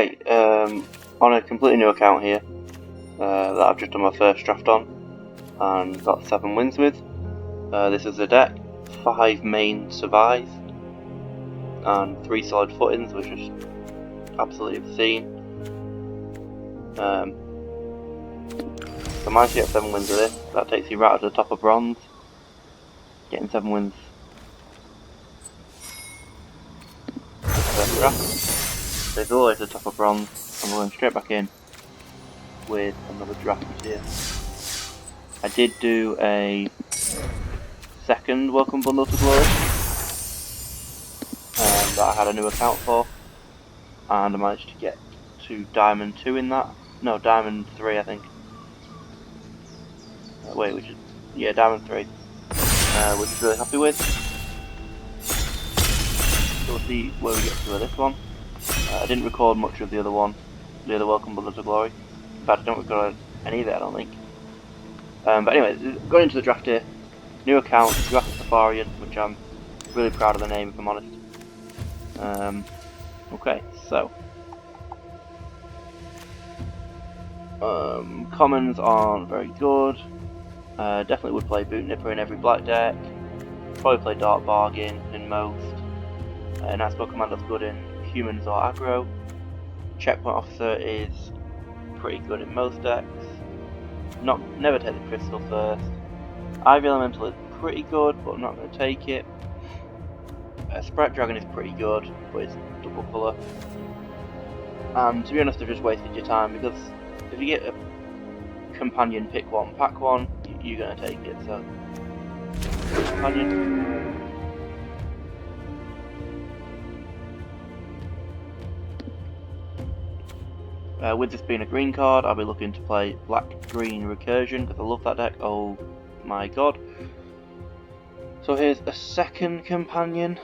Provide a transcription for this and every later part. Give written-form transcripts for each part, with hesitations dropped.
Okay, on a completely new account here that I've just done my first draft on and got 7 wins with. This is a deck, 5 main survive and 3 solid footings, which is absolutely obscene. So I managed to get 7 wins with this. That takes you right up to the top of bronze. Getting 7 wins. First draft. So it's always the top of bronze, and we're going straight back in with another draft here. I did do a second welcome bundle to glory that I had a new account for, and I managed to get to Diamond 2 in that. No, Diamond 3 I think. Yeah, Diamond 3, which I'm really happy with. So we'll see where we get to with this one. I didn't record much of the other one, the other welcome bundle to glory. In fact, I don't record any of it, I don't think. But anyway, going into the draft here, new account, Draft Safarian, which I'm really proud of the name if I'm honest. Okay, so commons aren't very good. Definitely would play Boot Nipper in every black deck. Probably play Dark Bargain in most. Nightspell Commander's good in humans or aggro. Checkpoint Officer is pretty good in most decks. Never take the crystal first. Ivy Elemental is pretty good, but I'm not going to take it. Sprite Dragon is pretty good, but it's double colour. And to be honest, I've just wasted your time, because if you get a companion pick one, pack one, you're going to take it, so companion. With this being a green card, I'll be looking to play black-green recursion, because I love that deck, oh my god. So here's a second companion,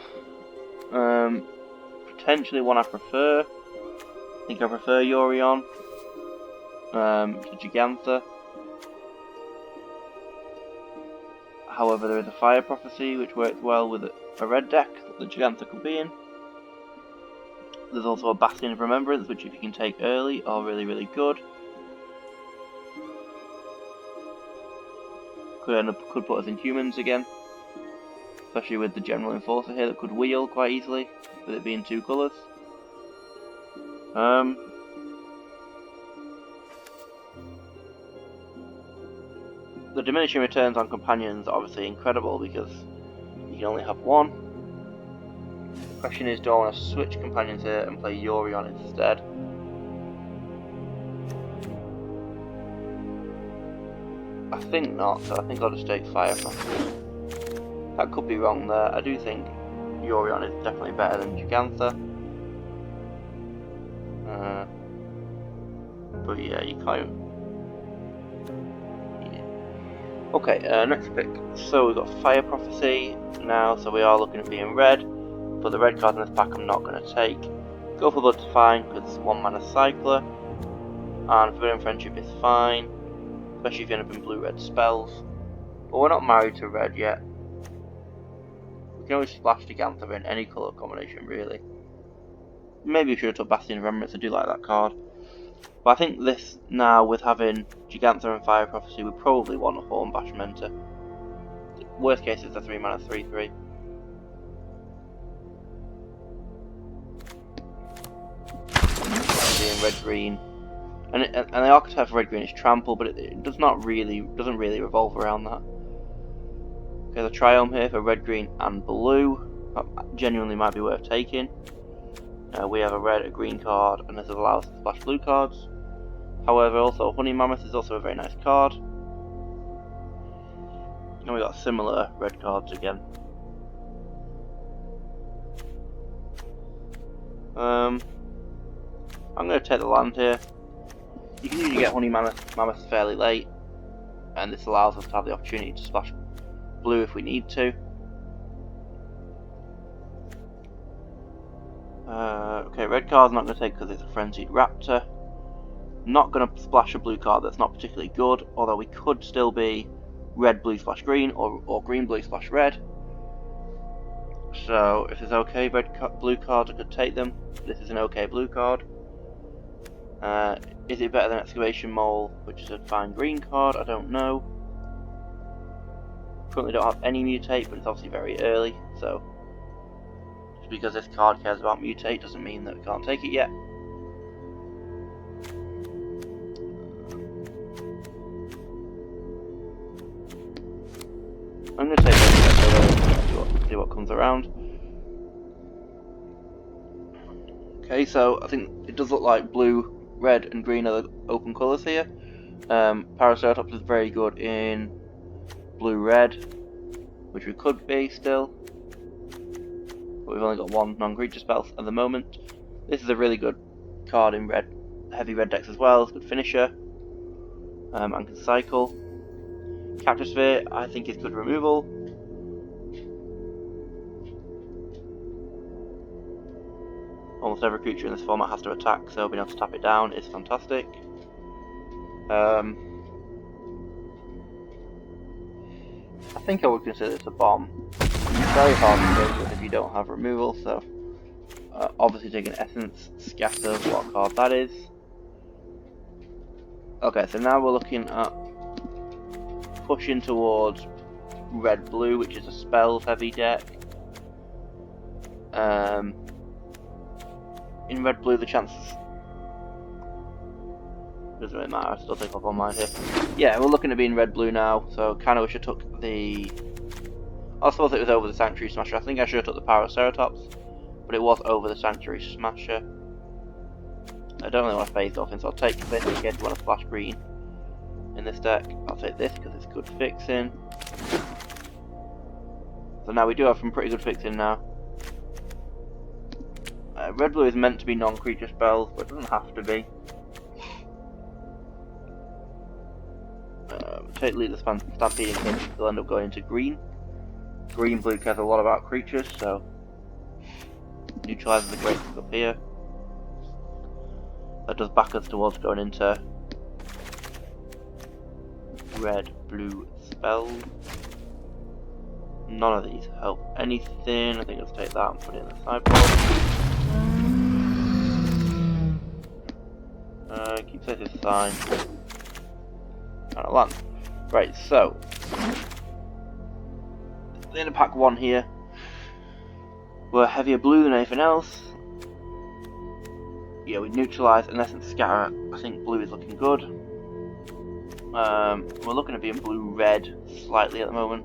potentially one I prefer. I think I prefer Yorion to Gigantha. However, there is a Fire Prophecy which works well with a red deck that Gigantha could be in. There's also a Bastion of Remembrance, which if you can take early are really good. Could put us in humans again, especially with the General Enforcer here that could wheel quite easily, with it being 2 colours. The diminishing returns on companions are obviously incredible because you can only have one. The question is, do I want to switch companions here and play Yorion instead? I think not, so I think I'll just take Fire Prophecy. That could be wrong there. I do think Yorion is definitely better than Gigantha. But yeah, you can't. Yeah. Okay, next pick. So we've got Fire Prophecy now, so we are looking at being red. But the red card in this pack I'm not going to take. Go for Blood's fine, because it's 1 mana cycler. And Forbidden Friendship is fine, especially if you end up in blue-red spells. But we're not married to red yet. We can always splash Gigantha in any colour combination, really. Maybe we should have took Bastion of Remembrance, I do like that card. But I think this, now with having Gigantha and Fire Prophecy, we probably want a Horn Bashmenter. Worst case is a 3 mana 3/3. Being red-green. And the archetype of red-green is Trample, but it doesn't really revolve around that. There's a Triome here for red-green and blue. That genuinely might be worth taking. We have a red, a green card, and this allows us to splash blue cards. However, also Honey Mammoth is also a very nice card. And we got similar red cards again. I'm going to take the land here. You can usually get Honey Mammoth fairly late, and this allows us to have the opportunity to splash blue if we need to. Okay, red card's not going to take because it's a Frenzied Raptor. Not going to splash a blue card that's not particularly good, although we could still be red blue splash green or green blue splash red. So if it's okay blue cards, I could take them. This is an okay blue card. Is it better than Excavation Mole, which is a fine green card? I don't know. Currently don't have any mutate, but it's obviously very early, so just because this card cares about mutate doesn't mean that we can't take it yet. I'm going to take it, see what comes around. Okay, so I think it does look like blue, red and green are the open colours here. Paraceratops is very good in blue-red, which we could be still, but we've only got one non-creature spell at the moment. This is a really good card in red, heavy red decks as well. It's a good finisher, and can cycle. Capture Sphere, I think is good removal. Almost every creature in this format has to attack, so being able to tap it down is fantastic. I think I would consider this a bomb. It's very hard to deal with if you don't have removal, so obviously taking Essence, Scatter, what card that is. Okay, so now we're looking at pushing towards red-blue, which is a spells-heavy deck. In red-blue, the chances... doesn't really matter, I still think I've got mine here. Yeah, we're looking to be in red-blue now, so kind of wish I took the... I suppose it was over the Sanctuary Smasher. I think I should have took the Paraceratops, but it was over the Sanctuary Smasher. I don't really want to phase Dolphin, so I'll take this in case you want to splash green in this deck. I'll take this because it's good fixing. So now we do have some pretty good fixing now. Red-blue is meant to be non-creature spells, but it doesn't have to be. Take lead the Stampede in case they'll end up going into green. Green-blue cares a lot about creatures, so neutralizes the great up here. That does back us towards going into red-blue spells. None of these help anything. I think let's take that and put it in the sideboard. Keep safe is fine. And a land. Right, so the end of pack 1 here. We're heavier blue than anything else. Yeah, we neutralise an Essence Scatter. I think blue is looking good. We're looking at being blue-red slightly at the moment.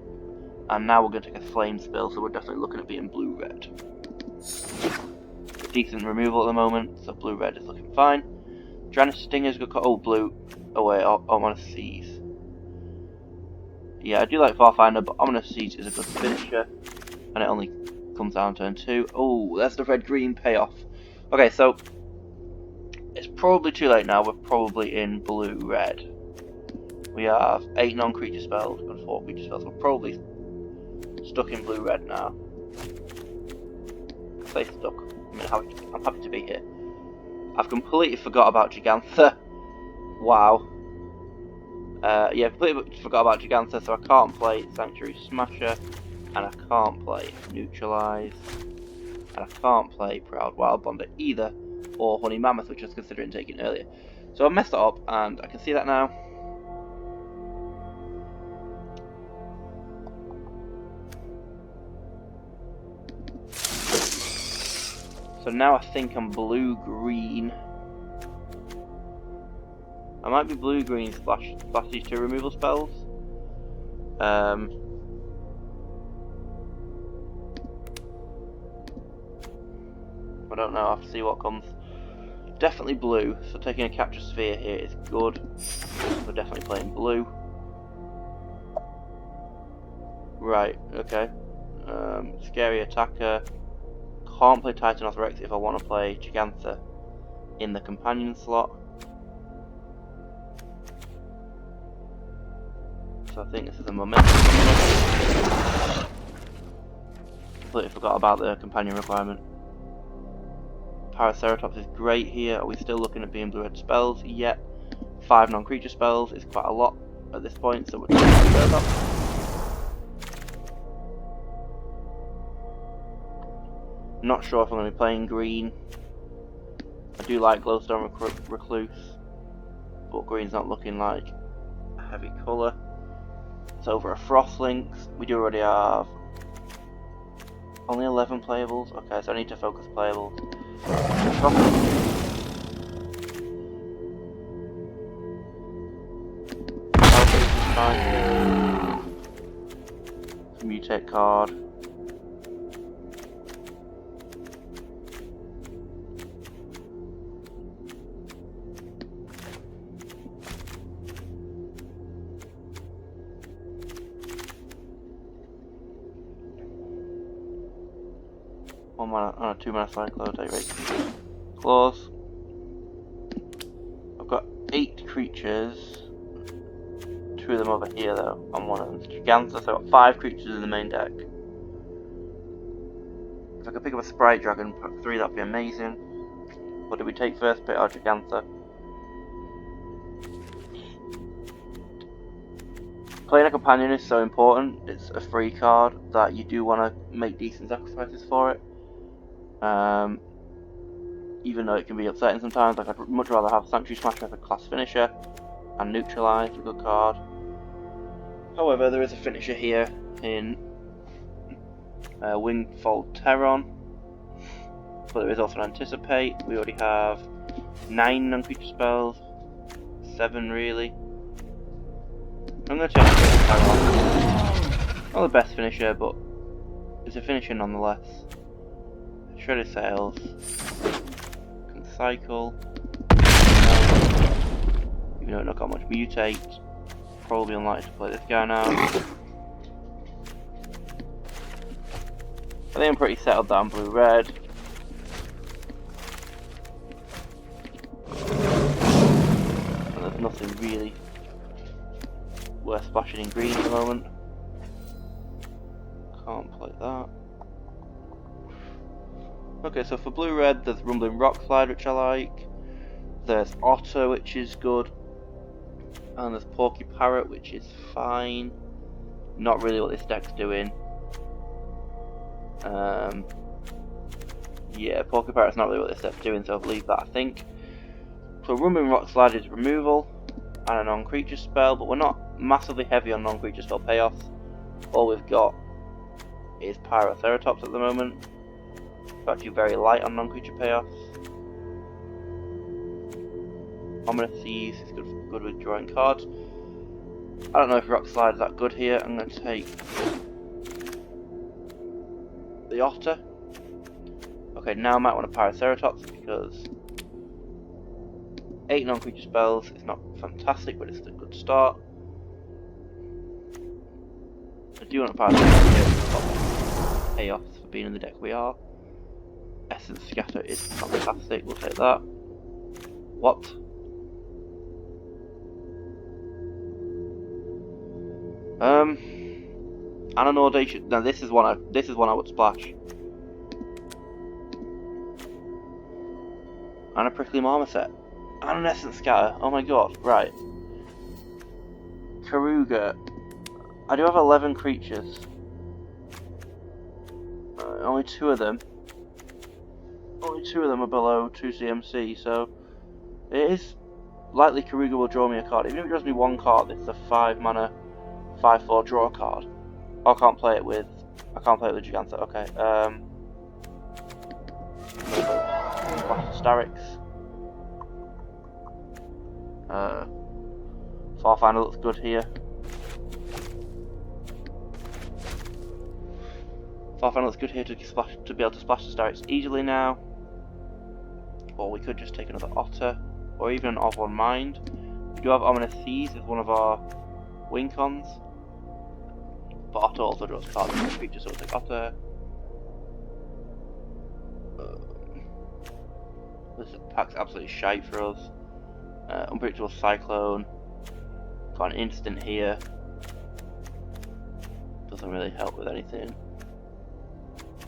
And now we're going to take a Flame Spill, so we're definitely looking at being blue-red. Decent removal at the moment, so blue-red is looking fine. Dranis Stinger's good. Oh, blue. Oh wait, I want to seize. Yeah, I do like Farfinder, but Ominous Siege is a good finisher, and it only comes down turn 2. Oh, that's the red-green payoff. Okay, so it's probably too late now. We're probably in blue-red. We have 8 non-creature spells and 4 creature spells. We're probably stuck in blue-red now. Stay stuck. I mean, I'm happy to be here. I've completely forgot about Gigantha. Wow. Yeah, completely forgot about Gigantha, so I can't play Sanctuary Smasher, and I can't play Neutralize, and I can't play Proud Wild Bonder either, or Honey Mammoth, which I was considering taking earlier. So I messed it up, and I can see that now. So now I think I'm blue-green. I might be blue-green splash these 2 removal spells. I don't know, I'll have to see what comes. Definitely blue, so taking a Capture Sphere here is good. We're definitely playing blue. Right, okay. Scary Attacker. Can't play Titanoth Rex if I want to play Gigantha in the companion slot. So I think this is a momentum. Completely forgot about the companion requirement. Paraceratops is great here. Are we still looking at being blue-red spells? Yep. 5 non-creature spells is quite a lot at this point, so we're taking Paraceratops. Not sure if I'm going to be playing green. I do like glowstone recluse, but green's not looking like a heavy colour. It's over a frost lynx. We do already have only 11 playables. Okay, so I need to focus playables. Mutate card. One mana, 2 mana cyclone, take rate. Claws. I've got 8 creatures. 2 of them over here though, and one of them's Giganta, so I've got 5 creatures in the main deck. If I could pick up a Sprite Dragon, put 3, that'd be amazing. What do we take first? Pick our Giganta. Playing a companion is so important. It's a free card that you do want to make decent sacrifices for it. Even though it can be upsetting sometimes, like I'd much rather have Sanctuary Smasher as a class finisher and Neutralize, a good card. However, there is a finisher here in Wingfold Terron, but there is also an Anticipate. We already have 9 non-creature spells, 7 really. I'm going to take Terron. Not the best finisher, but it's a finisher nonetheless. Shredded Sails, can cycle, even though it's not got much mutate. Probably unlikely to play this guy now. I think I'm pretty settled down blue-red. And there's nothing really worth splashing in green at the moment. Can't play that. Okay, so for blue-red, there's Rumbling Rock Slide, which I like. There's Otter, which is good. And there's Porky Parrot, which is fine. Not really what this deck's doing. Yeah, Porky Parrot's not really what this deck's doing, so I'll leave that, I think. So Rumbling Rock Slide is removal and a non-creature spell, but we're not massively heavy on non-creature spell payoffs. All we've got is Pyroceratops at the moment. We're actually very light on non-creature payoffs. Ominous Seas is good with drawing cards. I don't know if Rock Slide is that good here. I'm going to take the Otter. Okay, now I might want a Pyroceratops because 8 non-creature spells is not fantastic, but it's a good start. I do want a Pyroceratops here. Payoffs for being in the deck we are. Essence Scatter is fantastic, we'll take that. What? And an Audacious. Now this is one I would splash. And a Prickly Marmoset. And an Essence Scatter. Oh my god, right. Karuga. I do have 11 creatures. Only 2 of them are below 2 CMC, so it is likely Karuga will draw me a card. Even if it draws me 1 card, it's a 5 mana 5/4 draw card. I can't play it with Giganta. Okay. Starix. Farfinder looks good here. Farfinder looks good here to be able to splash the Starix easily now. Or we could just take another Otter, or even an Odd-One Mind. We do have Ominous Seas as one of our win cons. But Otter also draws cards from the creature, so we'll take Otter. This pack's absolutely shite for us. Unpredictable Cyclone. Got an instant here. Doesn't really help with anything.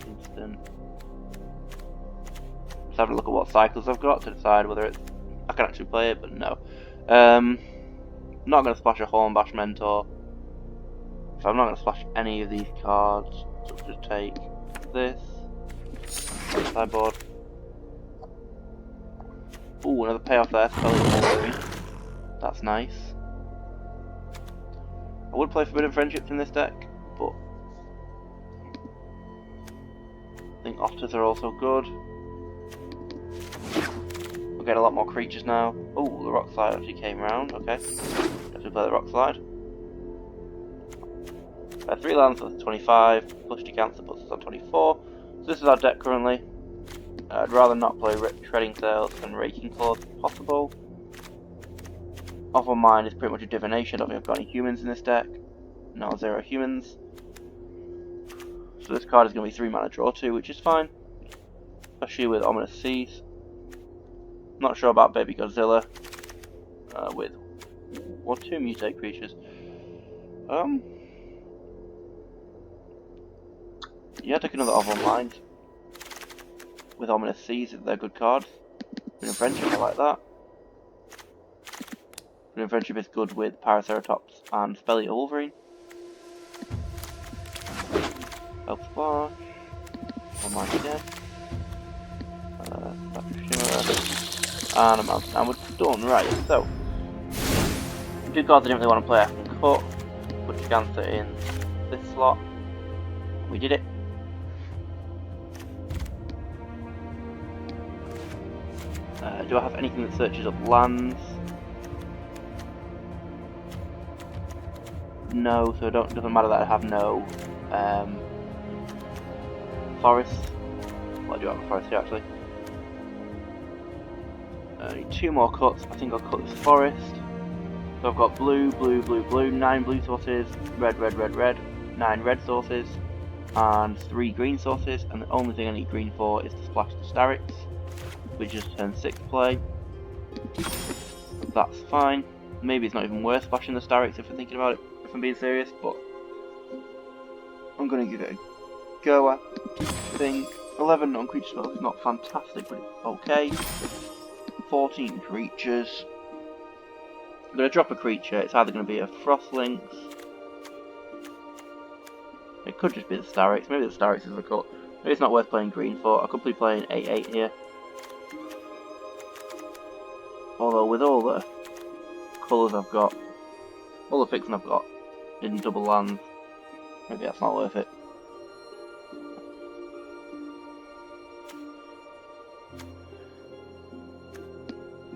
Instant. Just having a look at what cycles I've got to decide whether it's I can actually play it, but no. Not going to splash a Hornbash Mentor. So I'm not going to splash any of these cards. So we'll just take this. Sideboard. Ooh, another payoff there. That's nice. I would play Forbidden Friendships in this deck, but I think Otters are also good. We'll get a lot more creatures now. Oh, the Rock Slide actually came around. Okay, guess we play the Rock Slide. 3 lands, so that's 25. Plus Gigantha puts us on 24. So this is our deck currently. I'd rather not play Shredding Sails than Raking Claws if possible. Off on Mine is pretty much a divination. I don't think I've got any humans in this deck. No, 0 humans. So this card is going to be 3 mana draw 2, which is fine. Especially with Ominous Seas. Not sure about Baby Godzilla. With 2 mutate creatures. Yeah, take another Off on Mine. With Ominous Seas, they're good cards. Forbidden Friendship, I like that. Forbidden Friendship is good with Paraceratops and Spelly Wolverine. Help Splash. One Mine again. Shimmer. And a Mountain. And we're done, right. So, 2 cards I didn't really want to play, I can cut. Put Gigantha in this slot. We did it. Do I have anything that searches up lands? No, so it doesn't matter that I have no forest. Well, I do have a forest here actually. I need 2 more cuts. I think I'll cut this forest. So I've got blue, blue, blue, blue, 9 blue sources, red, red, red, red, 9 red sources, and 3 green sources, and the only thing I need green for is to splash the Starix, which is turn 6 play. That's fine. Maybe it's not even worth splashing the Starix if I'm thinking about it, if I'm being serious, but I'm going to give it a go, I think. 11 non-creature spells is not fantastic, but it's okay. 14 creatures. I'm going to drop a creature. It's either going to be a Frostlynx. It could just be the Starix. Maybe the Starix is a cut. Maybe it's not worth playing green for. I could be playing 8/8 here. Although with all the colours I've got, all the fixing I've got in double lands, maybe that's not worth it.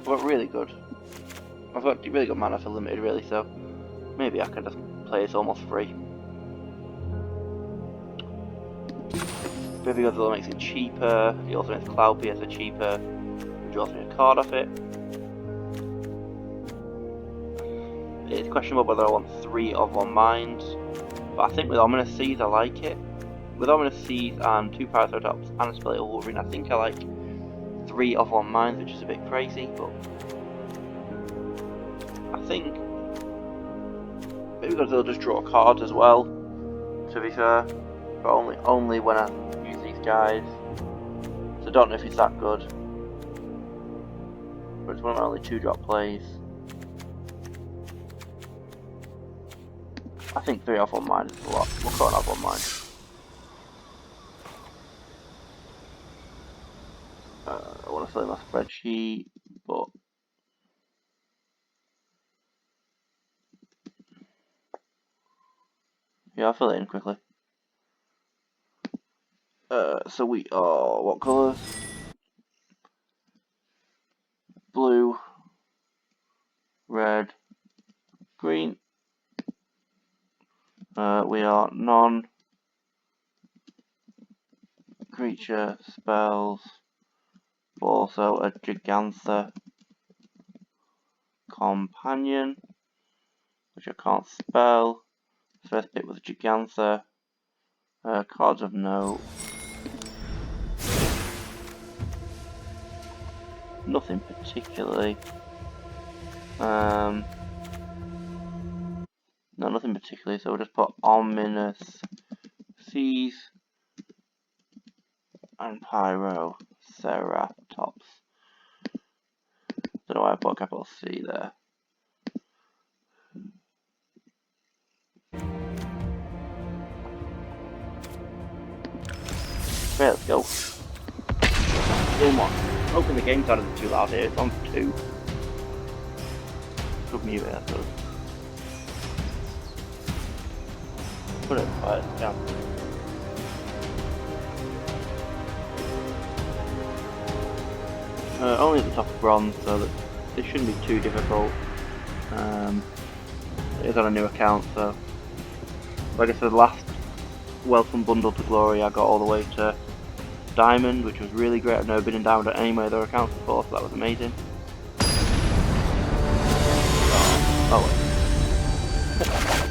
But really good. I've got really good mana for limited really, so maybe I can just play this almost free. Baby Godzilla makes it cheaper. He also makes Cloud Piercer cheaper. You also need a card off it. It's questionable whether I want 3 of 1 Mind, but I think with Ominous Seas I like it. With Ominous Seas and 2 Paraceratops and a Spelly Wolverine, I think I like 3 of 1 Minds, which is a bit crazy, but I think maybe Godzilla just draw cards as well, to be fair, but only when I use these guys, so I don't know if it's that good, but it's one of my only 2-drop plays. I think 3 off 1 Mind is a lot. We'll cut off 1 Mind. I want to fill in my spreadsheet, but yeah, I'll fill it in quickly. So we are what colours? Blue, red, green. We are non-creature spells, but also a Gigantha companion, which I can't spell. First bit was Gigantha. Cards of note. Nothing particularly. No, nothing particularly, so we'll just put Ominous Seas and Paraceratops. Don't know why I put a capital C there. Okay, let's go. Game 1. hoping the game sounded too loud here. It's on 2. Could mute it, I suppose. Put it quiet, yeah. Only at the top of bronze, so that this shouldn't be too difficult. It is on a new account, so like I said, the last welcome bundle to Glory I got all the way to Diamond, which was really great. I've never been in Diamond on any of my other accounts before, so that was amazing. Oh,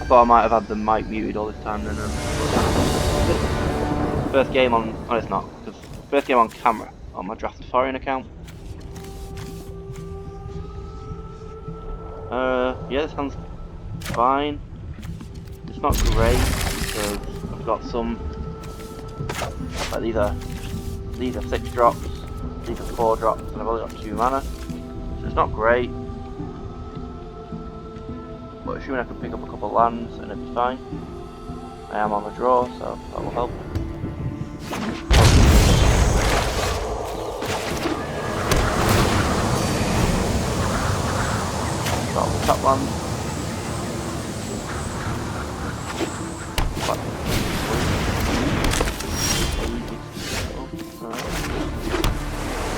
I thought I might have had the mic muted all this time then. First game on, oh it's not, because first game on camera on my Drafted account. Yeah, this sounds fine. It's not great because I've got some, like these are 6 drops, these are 4 drops, and I've only got 2 mana, so it's not great. But assuming I can pick up a couple of lands and it'll be fine. I am on the draw, so that will help. Got the top land.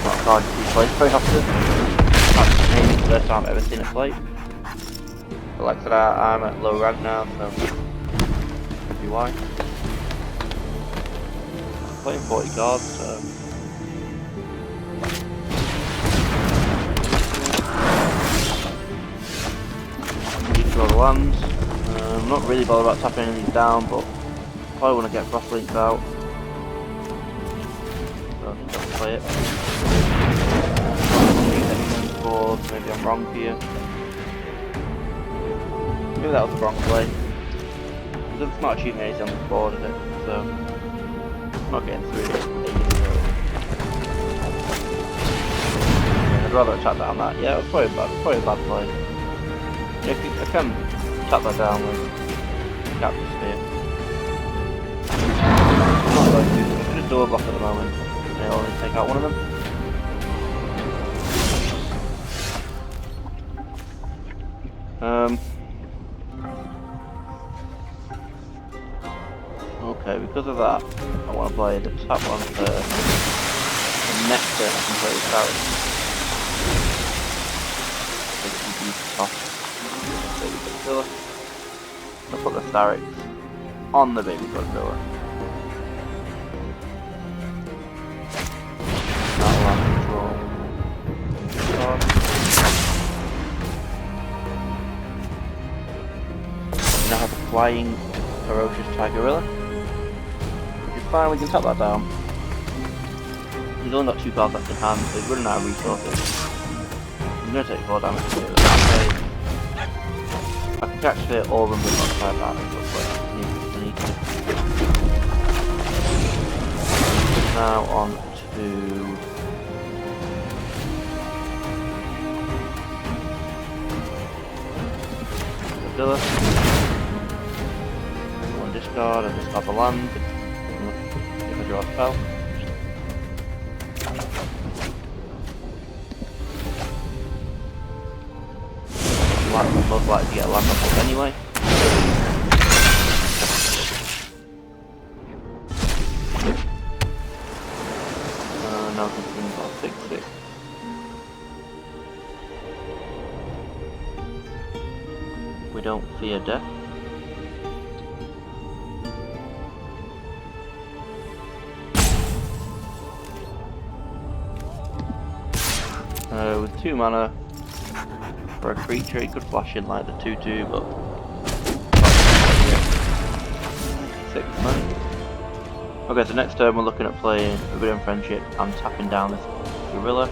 Not a card you see played very often. That's the first time I've ever seen it played. But like I said, I'm at low rank now, so could be why. I'm playing 40 cards, so draw the lands. I'm not really bothered about tapping any of these down, but probably want to get Crosslinks out. So I think I'll play it. Maybe I'm wrong here. Maybe that was the wrong play. It's not achieving anything on the board, is it? So I'm not getting through it. I'd rather tap that on that. Yeah, it's probably a bad play. I can tap that down with Capture Sphere. I'm not going to. I'm just door block at the moment. And I'll only take out one of them. Okay, because of that, I want to play the top one first. And next turn I can play the Starry. I'll put the Starrix on the baby Godzilla. That'll have control. We now have a flying ferocious Tigorilla. Which is fine, we can tap that down. He's only got 2 cards left in hand, so he's running out of resources. I'm going to take 4 damage to do that. I can catch it all of them, but not try that. It looks like I need to. Now on to Godzilla. One discard and discard the land. If I draw a spell. Most likely to get a land off anyway. Now something's got 6/6. We don't fear death. With 2 mana. For a creature, he could flash in like the 2/2, but 6 money. Okay, so next turn we're looking at playing Forbidden Friendship and tapping down this gorilla.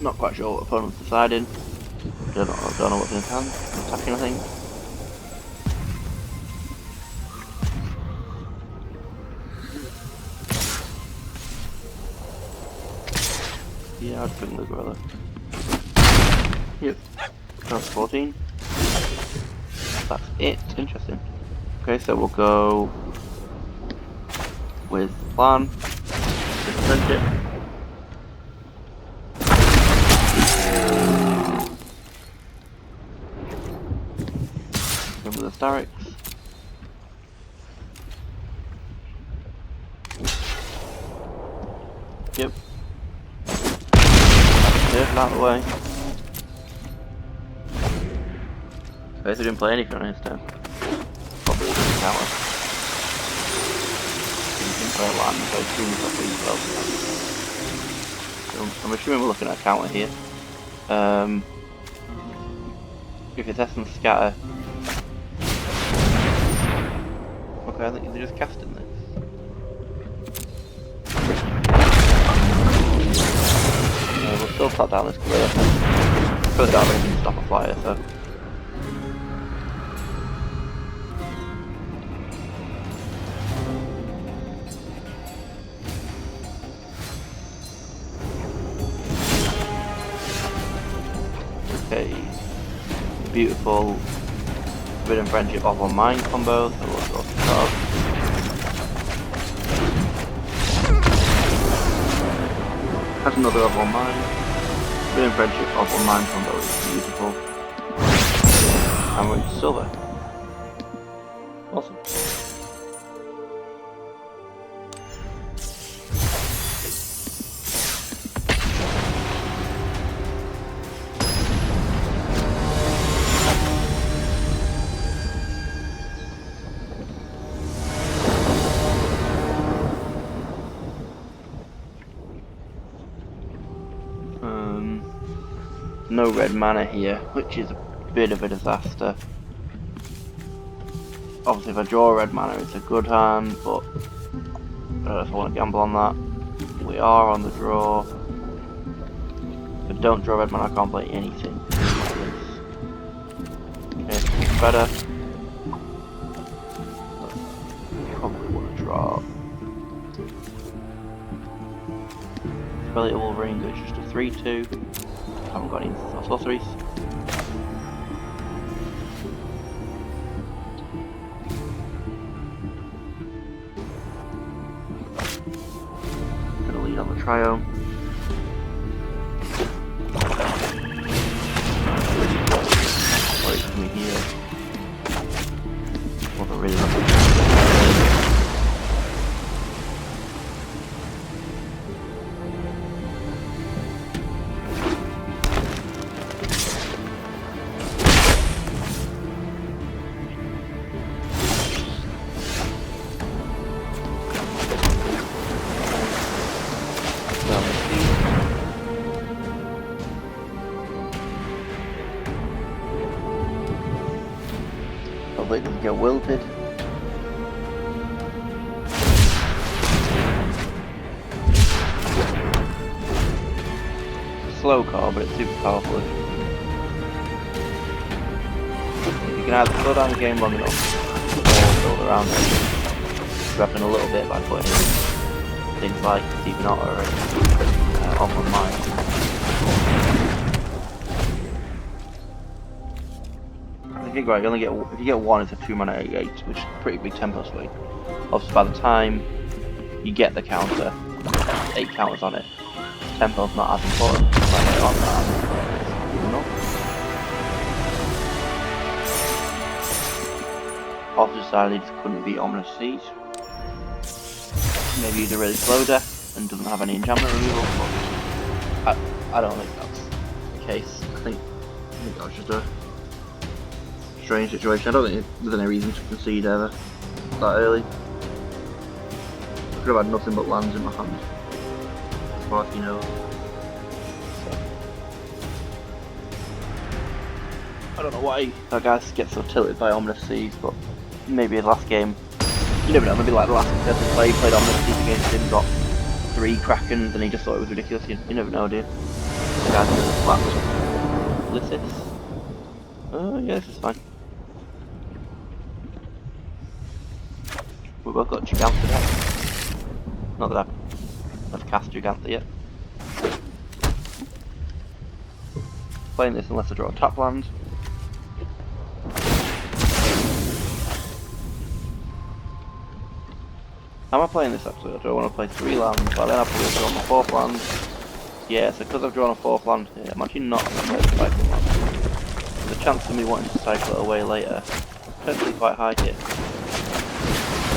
Not quite sure what opponent's deciding. Don't know what's in his hand. Attacking, I think. Yeah, I'd bring the gorilla. Yep. That's 14. That's it. Interesting. Okay, so we'll go with plan. Defend it. Go with the Starix. Yep. That's out of the way. Okay, so didn't play anything on his turn. Probably didn't counter. Didn't play a land, so I assume he's got these well. So I'm assuming we're looking at a counter here. If it's S and scatter. Okay, I think they're just casting this. We'll still tap down this gorilla. Put it down and can stop a flyer, so. Okay. Beautiful Forbidden Friendship off on mine combo, so we'll go to start. Has another level on mine. Forbidden Friendship off on mine combo is beautiful. And we're in silver. Awesome. No red mana here, which is a bit of a disaster. Obviously if I draw red mana it's a good hand, but I don't know if I want to gamble on that. We are on the draw. If I don't draw red mana I can't play anything. Okay, it's better. Probably want to draw. Spell it Wolverine, it's just a 3/2. I haven't got any sorceries. Gonna lead on the trio. Wait for me here. Wasn't really looking. Hopefully it doesn't get wilted. Slow card, but it's super powerful. You can either slow down the game long enough or build around it. Repping a little bit by putting things like Steven Otter off on mine. I think right, you only get, if you get one, it's a 2 mana 8/8, which is a pretty big tempo swing. Obviously, by the time you get the counter, 8 counters on it, tempo's not as important. Obviously, decided he just couldn't beat Ominous Siege. Maybe he's a really slow deck and doesn't have any enchantment removal, but I don't think that's the case. I think that was just a strange situation. I don't think there's any reason to concede ever that early. I could have had nothing but lands in my hand, as far as he knows. So. I don't know why that guy gets so tilted by Ominous Siege, but maybe his last game, you never know, maybe like the last person played Ominous Siege against him, got 3 Krakens and he just thought it was ridiculous. You never know, do you? The guy's just slapped. Ulysses. Oh, yeah, this is fine. We've both got Giganta deck. Not that I've cast Giganta yet. Playing this unless I draw a tap land. How am I playing this actually? Do I want to play 3 lands, but then I've probably drawn my 4th land. Yeah, so because I've drawn a 4th land here, I'm actually not going to play the cycle land. The chance of me wanting to cycle it away later is potentially quite high here.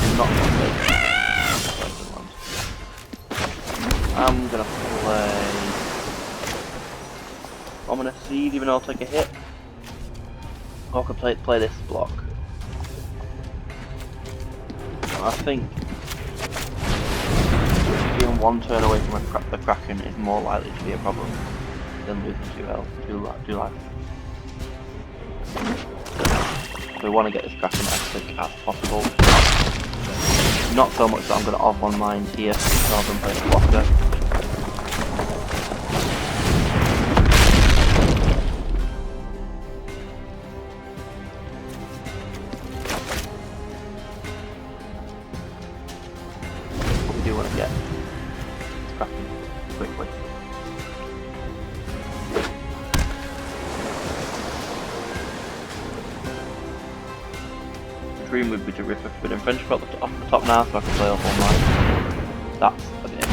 I'm not going to play the cycle land. I'm going to play Ominous Seed, even though I'll take a hit. Or I could play this block. I think being 1 turn away from the Kraken is more likely to be a problem than losing 2 life. So we want to get this Kraken as quick as possible. Not so much that I'm going to off on mine here rather than play the blocker. Do want to get Kraken quickly. The dream would be to rip a forbidden friendship off the top now, so I can play off all mine. That's a bit.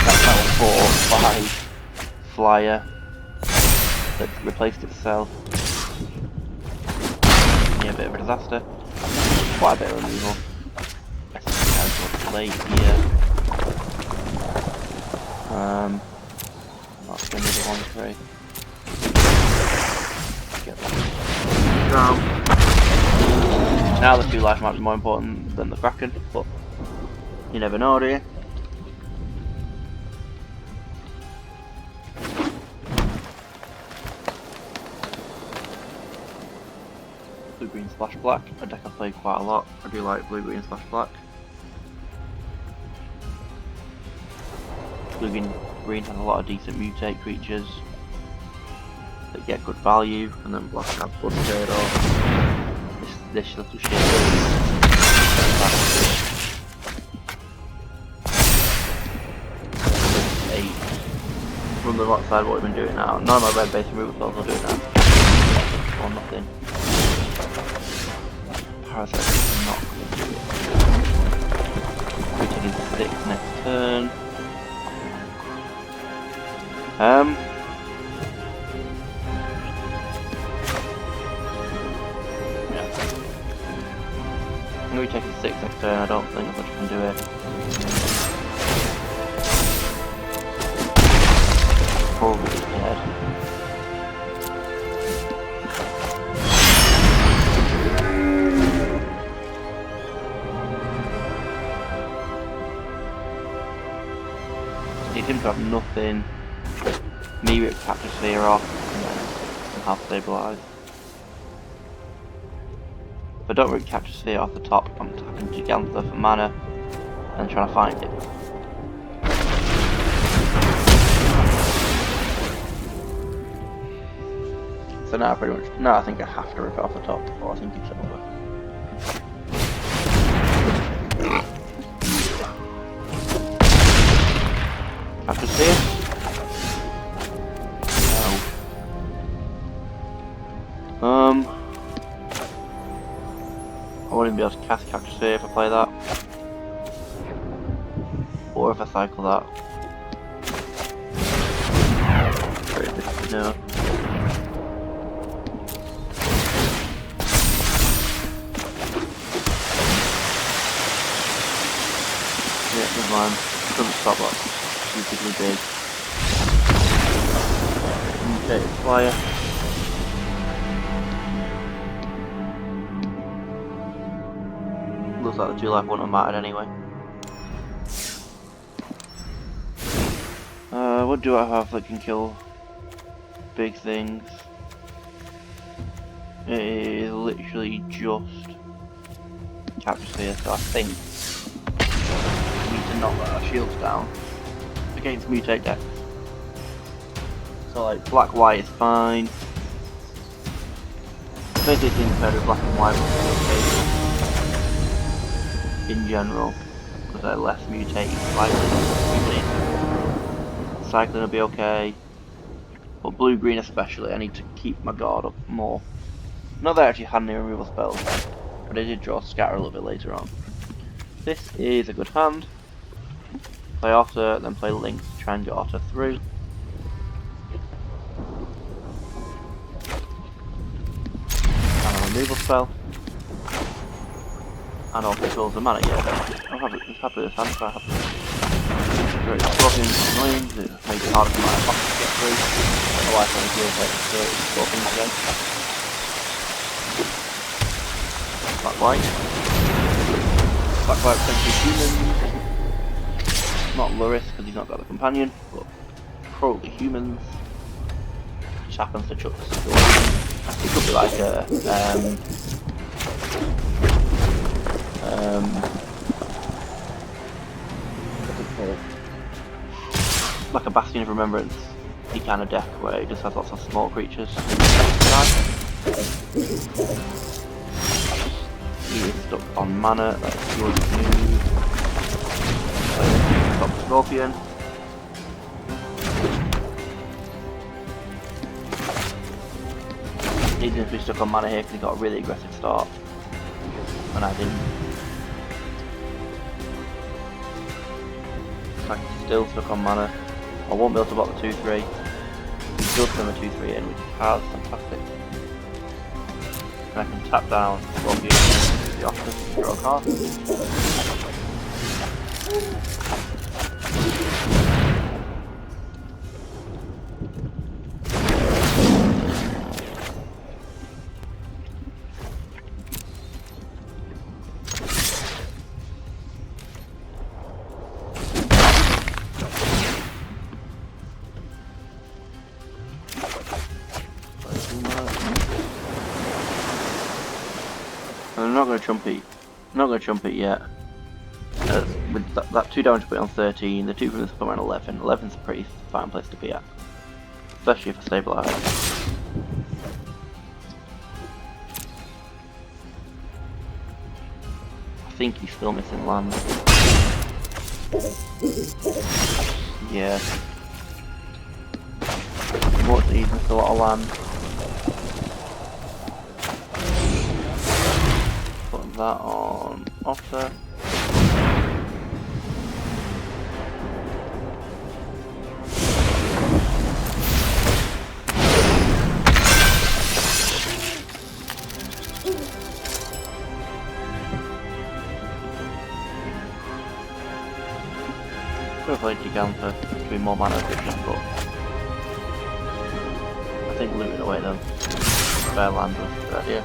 That's now a 4/5 flyer that replaced itself. Yeah, a bit of a disaster. Quite a bit of removal. Late here. That's gonna be the 1/3. Get that. Now the 2 life might be more important than the Kraken, but you never know, do you? Blue green slash black, a deck I've played quite a lot. I do like blue green slash black. Blue green has a lot of decent mutate creatures that get good value, and then black has Bloodshade or this little shit. 8. From the right side, what we've been doing now. None of my red base removal spells are doing that. Or nothing. Parasite is not going to do it. We're taking 6 next turn. Yeah. I'm going to be taking 6 next turn. I don't think I can do it. Probably dead. He seems to have nothing. Me rip Capture Sphere off and have Stabilize. If I don't rip Capture Sphere off the top, I'm tapping Giganta for mana and trying to find it. So now I think I have to rip it off the top or I think it's over. Capture Sphere? I won't even be able to cast Capture Sphere if I play that. Or if I cycle that. No. Yeah, never mind. Couldn't stop that. Stupidly big. Okay, flyer. Looks like the 2 life wouldn't have mattered anyway. What do I have that can kill big things? It is literally just Capture Sphere, so I think we need to knock our shields down. against mutate decks. So like black white is fine. Basically seems better with black and white in general, because they're less mutated slightly. Cycling will be okay. But blue green especially, I need to keep my guard up more. Not that I actually had any removal spells, but I did draw scatter a little bit later on. This is a good hand. Play Otter, then play Link to try and get Otter through. And a removal spell. And also fills the mana, yeah. I'm happy with this hand, quite happy. Great, Scorpion is annoying, it makes it harder for my Otter to get through. Otherwise I'm going to do Scorpion again. Black white. Black white potentially humans. Not Luris because he's not got the companion, but probably humans. Just happens to chuck the Scorpion. It could be like a what's it called? Like a Bastion of Remembrance kind of deck where it just has lots of small creatures. He is stuck on mana, that's good news. Stop Scorpion. Needed to be stuck on mana here because he got a really aggressive start. And I didn't. I'm still stuck on mana. I won't be able to block the 2-3. Still send the 2-3 in, which is fantastic. And I can tap down Scorpion, the Octopus, draw a card. I'm not going to chump it. Not going to chump it yet. With that 2 damage to put it on 13, the 2 from this put on 11. 11's a pretty fine place to be at, especially if I stabilise. I think he's still missing land. Yeah. Unfortunately, he's missed a lot of land. That on Otter. Could have played Giganta to be more mana efficient, but I think looting away them spare land was a good idea.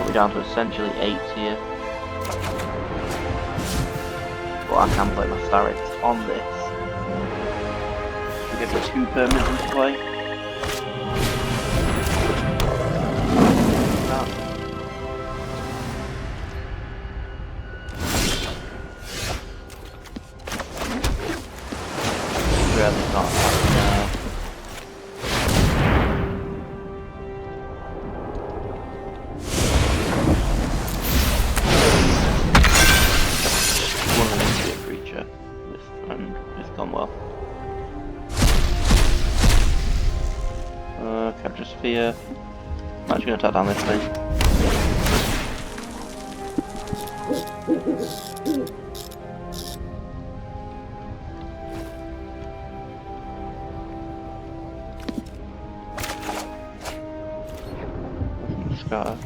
We're down to essentially 8 here. But I can play my Starrett on this to get the 2 permanents into play. Really not attacking now. Sphere. I'm actually going to tap down this thing. Scatter.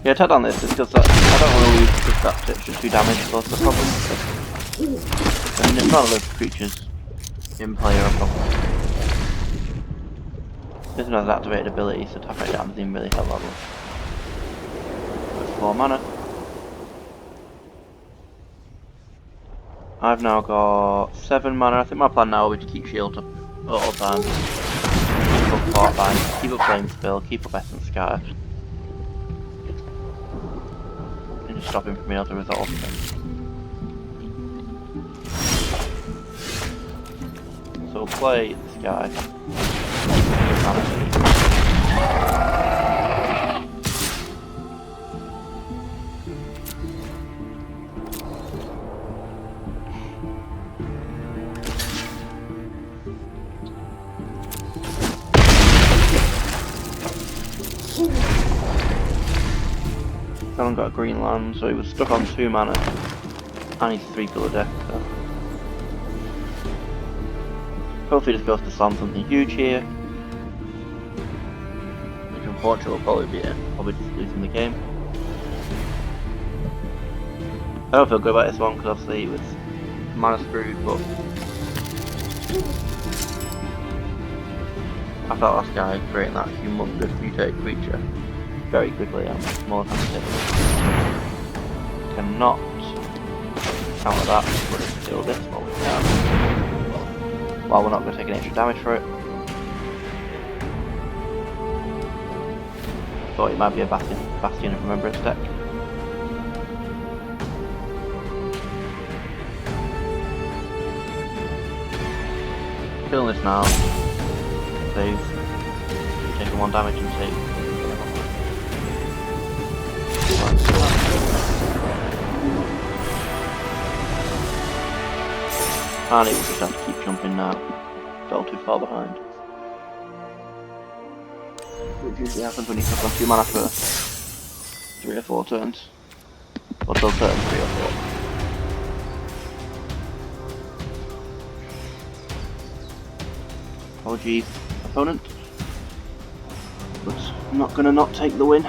Yeah, tap down this because I don't want to lose just that extra 2 damage, so that's the problem. And none of those creatures in play are a problem. This one has an activated ability, so tapping it down doesn't even really help that much. That's 4 mana. I've now got 7 mana. I think my plan now will be to keep shield up at all times. Keep up Fort Bind, keep up Flame Spill, keep up Essence Scatter. And just stop him from being able to resolve things. So we'll play this guy. Haven't got a green land, so he was stuck on 2 mana. And he's 3 colour deck, so. Hopefully he just goes to slam something huge here. Which unfortunately will probably be it. Probably just losing the game. I don't feel good about this one because obviously it was mana screwed, but I felt last guy creating that humongous mutate creature very quickly. I'm more than happy. Cannot counter that, but it's still this while we can. While we're not going to take any extra damage for it. Thought it might be a Bastion of Remembrance deck. Killing this now. Save. Taking 1 damage and save. And it will just have to keep jumping now. Fell too far behind. Which usually happens when you stuck on 2 mana for 3 or 4 turns. Or till turn 3 or 4. Apologies, opponent. But I'm not gonna not take the win.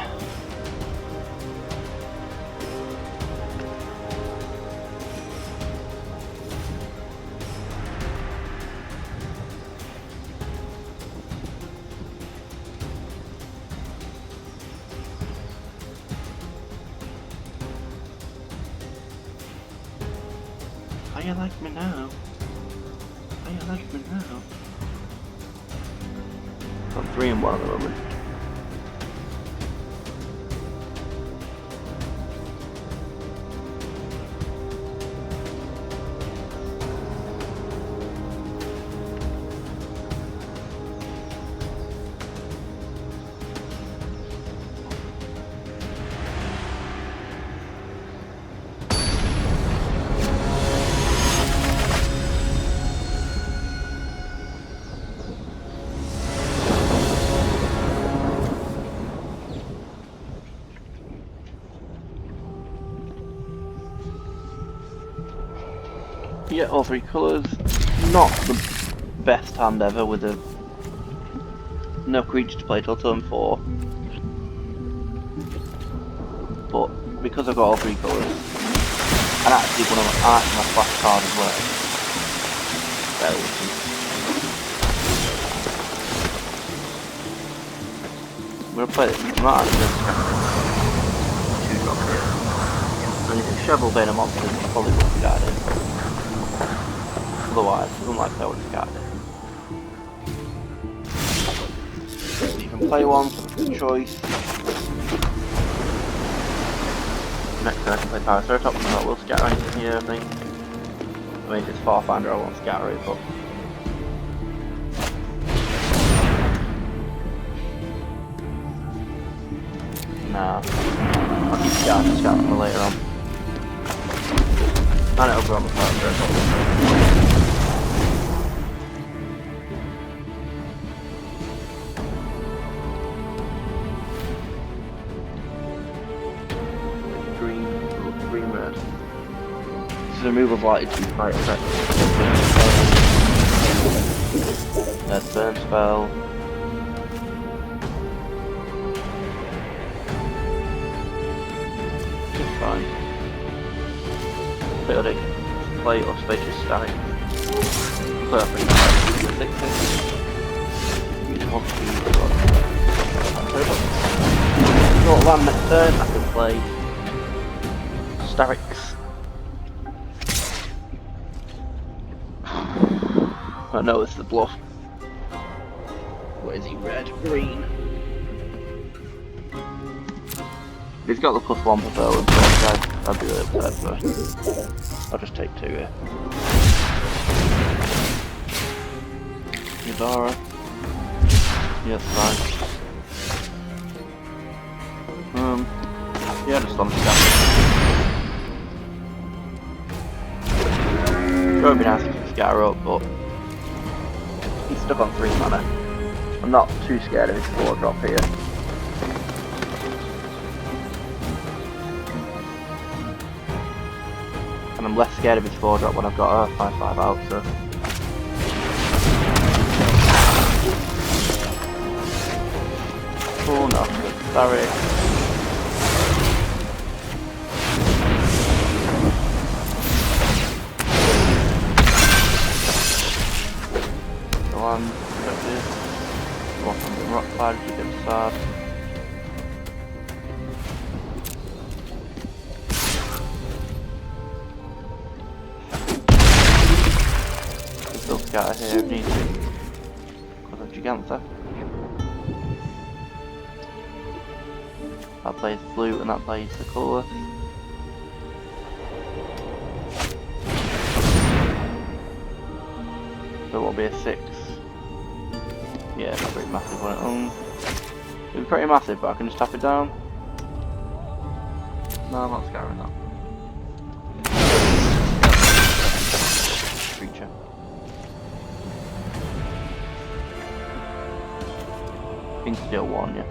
How you like me now? How you like me now? I'm 3-1 at the moment. Yeah, all 3 colours. Not the best hand ever with a no creature to play till turn 4. But because I've got all 3 colours, and actually one of my splash card as well. Very lucky. I'm gonna play this. I'm not actually going to 2-drop here. And if Shovel Bane a monster, I probably won't be guided. Otherwise, unlikely I would have got it. You can play one, so it's a choice. Next turn I can play Paraceratops, and I will scatter anything here, I think. I mean, if it's Farfinder, I won't scatter it, but. Nah. I'll keep scouting for later on. And it'll go on the Paraceratops. The move of light to be quite effective. Burn spell. It's fine. Chaotic play or spacious static. Perfect. 6. You just want to not land next turn, I can play Starix. I know it's the bluff. What is he? Red, green. If he's got the +1 for Bow and I'd be really upset, but I'll just take 2 here. Yadara. Yeah, it's fine. Yeah, just on the scout. It would be nice if he scatter up, but he's stuck on 3 mana. I'm not too scared of his 4-drop here. And I'm less scared of his 4-drop when I've got a 5/5 out, so. Oh no, sorry. Go on, get this. Walk on the rock slide if you get sad. Still scatter here if needs to. Because of Giganta. That plays flute and that plays the colour. So it will be a 6. Yeah, it's pretty massive on its own. It'll be pretty massive, but I can just tap it down. No, I'm not scaring that. Creature. I think still 1, yeah.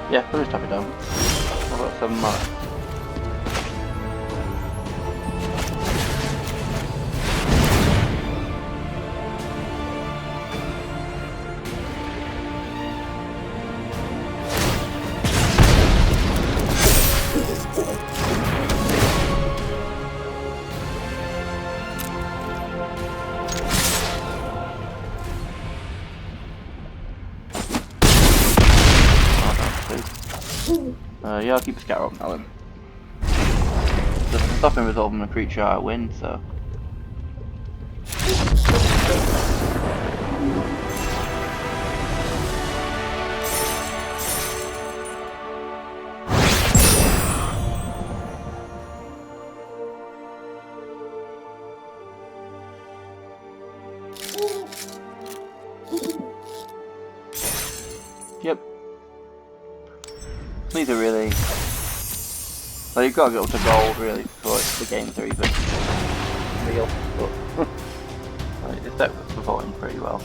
Yeah, I'll just tap it down. I've got 7 mana. Yeah, I'll keep a scatter up now then. So if I can stop him resolving a creature, I win, so. Yep. These are really, well, you've got to go to gold really for the games are even real, but this deck was performing pretty well.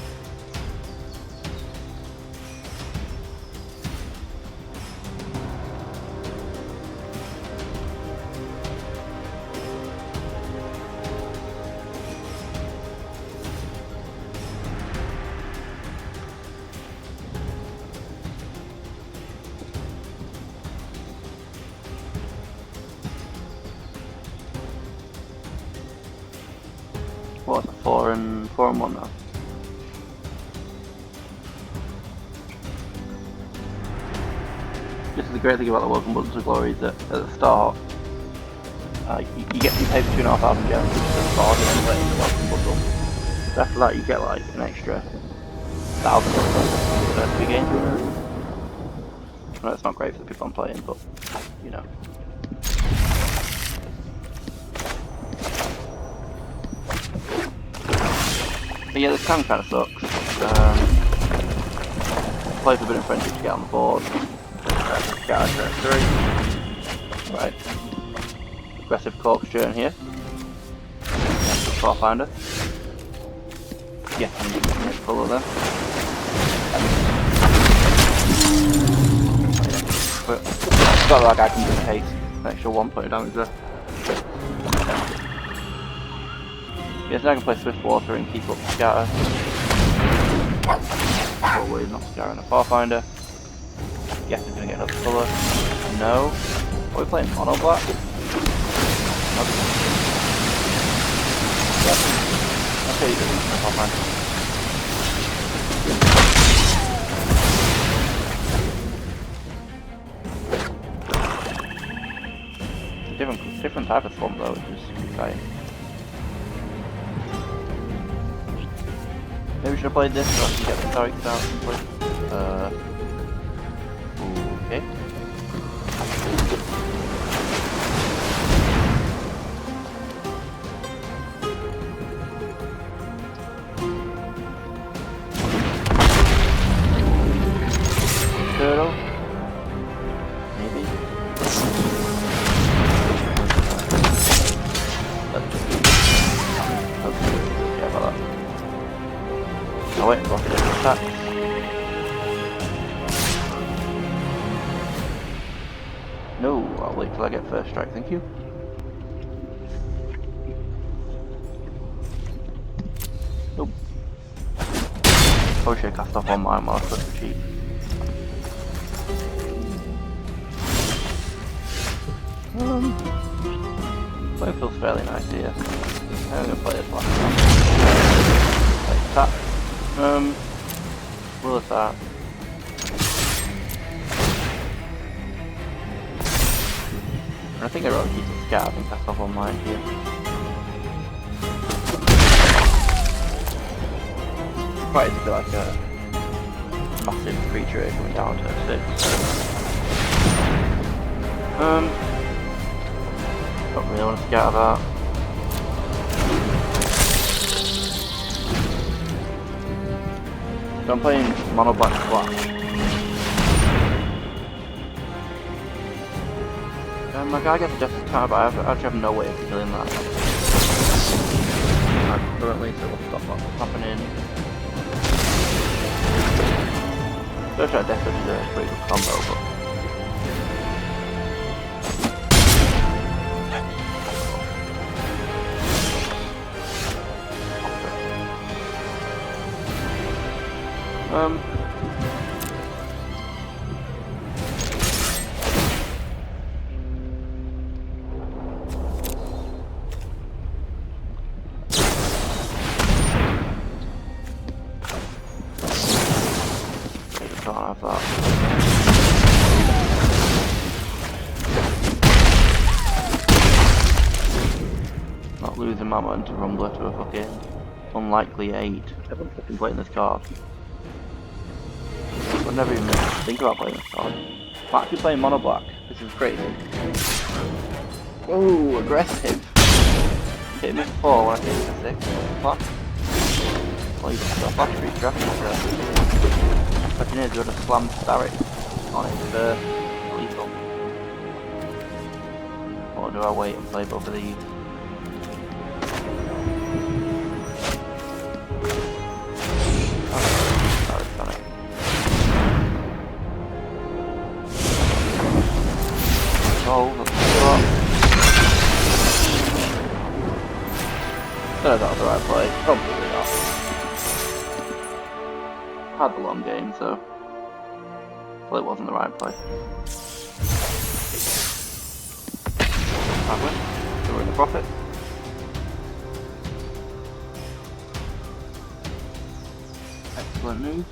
What's it, 4 and 1 now? This is the great thing about the Welcome Bundles of Glory is that at the start, you pay for 2,500 gems, which is a bargain anyway in the Welcome Bundle. So after that you get like an extra 1,000 or so for the first 2 games. Well, it's not great for the people I'm playing, but you know. But yeah, this kind of sucks. Play Forbidden Friendship to get on the board. Get out of 3. Right. Aggressive Corpse Churn here. Pathfinder. Yeah, I'm going to make colour then. But got that guy can just take an extra 1 point of damage there. Yes, I can play Swift Water and keep up the scatter. Probably not scattering a Pathfinder. Yes, he's going to get another colour. No. Are we playing mono black? Yeah. I'll tell you the Pathfinder. Different different type of swamp though, which is exciting. Maybe we should have played this so I can get the characters out simply. Okay. Turtle. Maybe. Okay, about that. I'll wait and block it with attacks. No, I'll wait till I get first strike, thank you. Nope. Probably should have cast off on mine while I was supposed to cheat. Play feels fairly nice here. I'm gonna play this last time. Play attack. Will attack. I think I rather keep the scav and cast off on mine here. Quite to be like a massive creature here coming down to 6. Don't really want to scatter that. So I'm playing mono black splash. My guy gets a death counter, but I actually have no way of killing that. Currently, so we'll stop that happening. Search out death is a pretty good combo, but can't have that. Not losing my mind to Rumbler to a fucking unlikely 8. Everyone's fucking playing this card. I've never even think about playing this card. I'm actually playing mono black. This is crazy. Oh, aggressive. Hit me for 4 when I hit for 6. Flash. Well, you've got a flash for each draft. What you need to do is slam Starrick on it first. Lethal. Or do I wait and play both of these? Don't know if that was the right play. Probably not. Had the long game, so well, it wasn't the right play. Have we? So we're in the profit. Excellent move.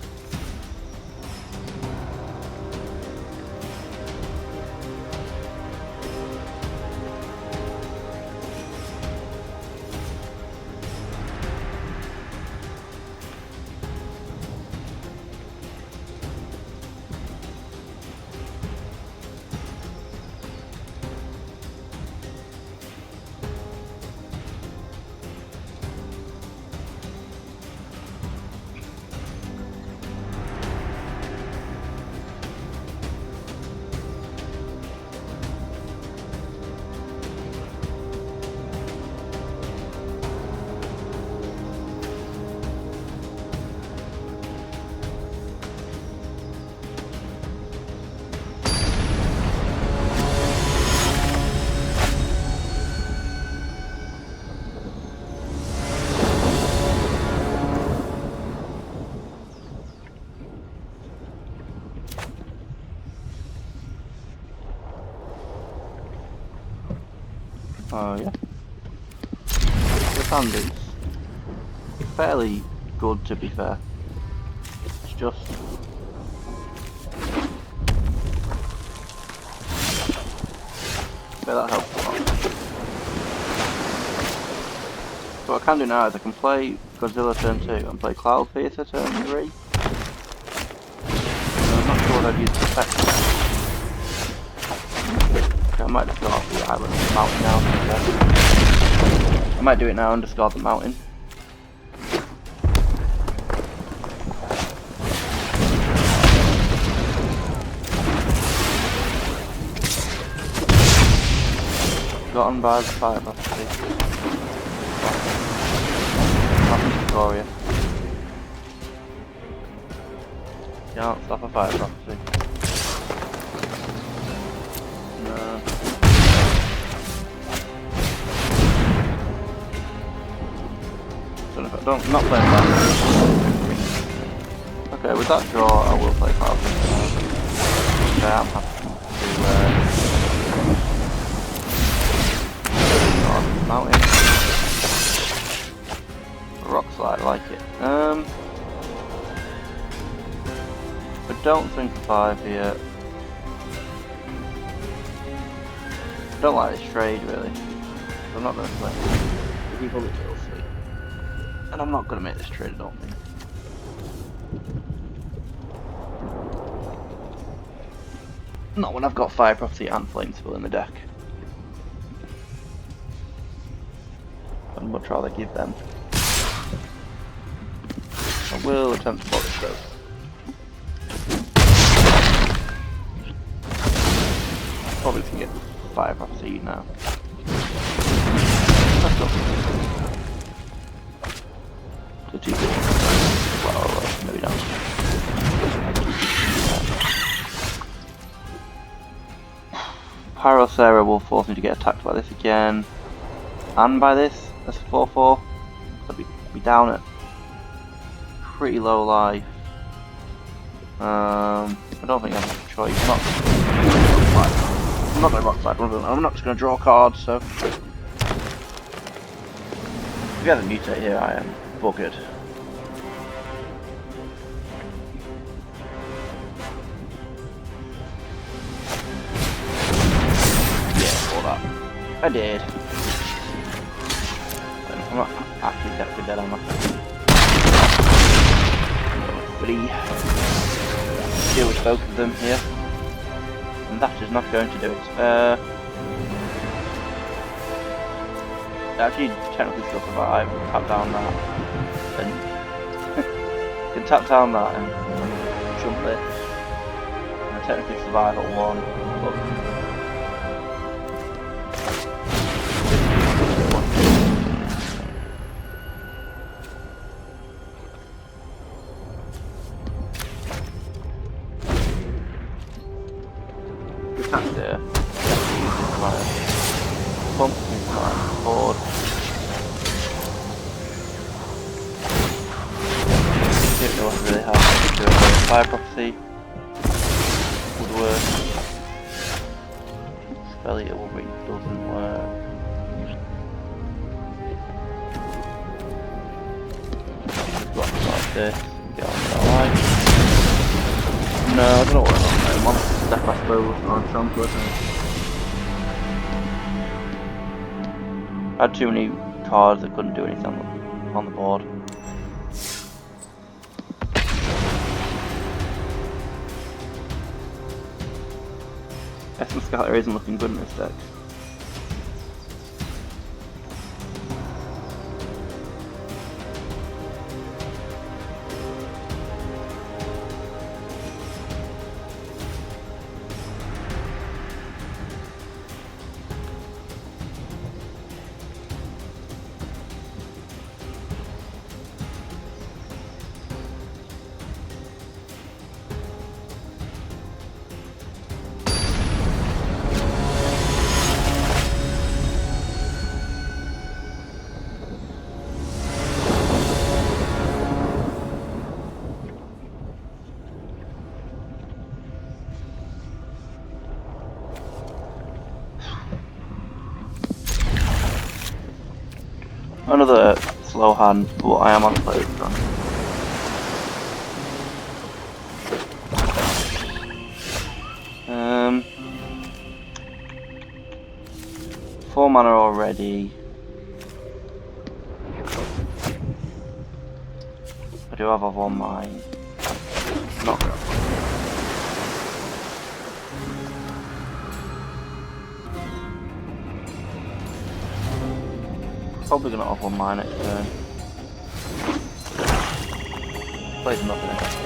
Oh yeah. The Sandy's fairly good, to be fair. It's just that helps a lot. So what I can do now is I can play Godzilla turn 2 and play Cloud Piercer turn 3. I'm not sure what I'd use for effect. Okay, I might just go off the island and the mountain now instead. I might do it now and discard the mountain. Gotten by the fire prophecy. Ikoria. Can't stop a fire prophecy. No. So if I don't, not playing that. Okay, with that draw, I will play fire prophecy. Okay, I'm happy to mountain. Rock slide, I like it. I don't think 5 here. I don't like this trade really. I'm not going to play. The people that will sleep. And I'm not going to make this trade, I don't think. Not when I've got Fire Prophecy and Flamespill in the deck. I'd much rather give them. I will attempt to block this though. Probably can get Fire Prophecy now. Let's go. So 2 well, maybe not. Pyrocera will force me to get attacked by this again. And by this. That's a 4-4. I'd be down at pretty low life. I don't think I have a choice. I'm not going to rock slide. I'm not just going to draw cards. So if you have a mutate here, I am buggered. Yeah, all that. I did. I'm not actually technically dead, am I? Free. Deal with both of them here. And that is not going to do it. Actually, technically still survive. Tap down that. And can tap down that and jump this. And I technically survive at 1. But there. Pump into my board. Don't know what really happened to do a Fire Prophecy. Would work. Spell it will bring doesn't work. Block like this. Get on with our life. No, I don't know what I'm on. Step I suppose on Chancellor. I had too many cards that couldn't do anything on the board. Essence Scatter isn't looking good in this deck. Another slow hand, but I am on play run. Four mana already. I do have one mine. Not gonna. Probably gonna have one mine next turn. Plays nothing next turn.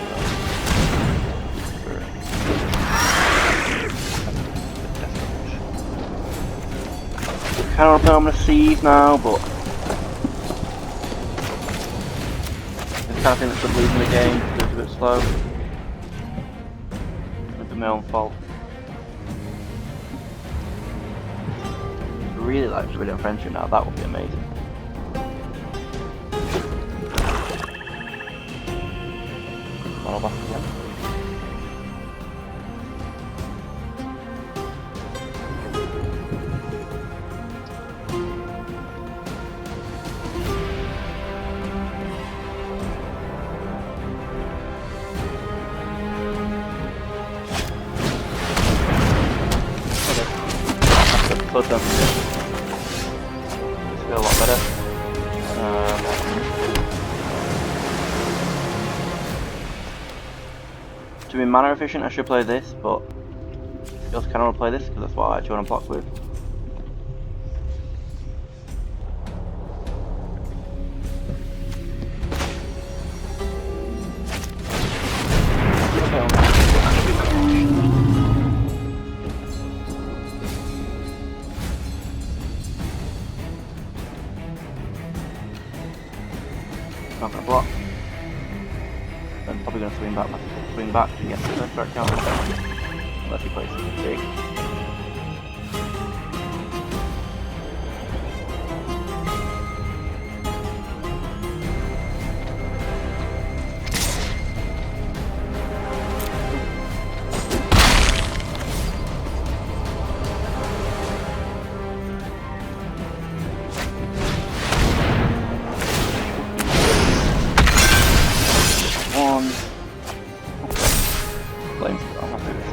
I don't know I'm gonna siege now, but it's kind of thing that could lose in the game because it's a bit slow. It's my own fault. I'd really like to win a friendship now, that would be amazing. Follow back again. Close up. It's feel a lot better. To be mana efficient, I should play this, but I also kind of want to play this because that's what I actually want to block with. Not gonna block. Then probably gonna swing back to get the first start counter. Unless he plays something big. Flames, I'm happy with this.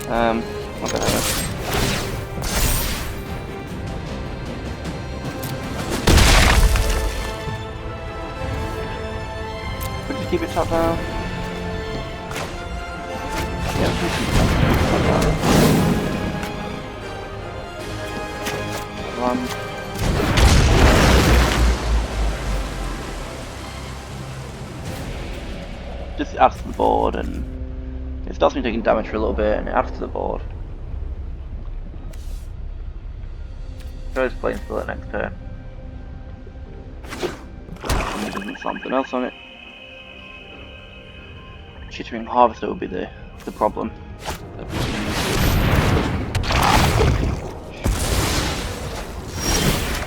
Not bad either. Could you keep it top down? Yeah, we can keep it top down. One. Just adds to the board and it stops me taking damage for a little bit and it adds to the board. So just playing for the next turn. And it doesn't something else on it. Chittering Harvester would be the problem.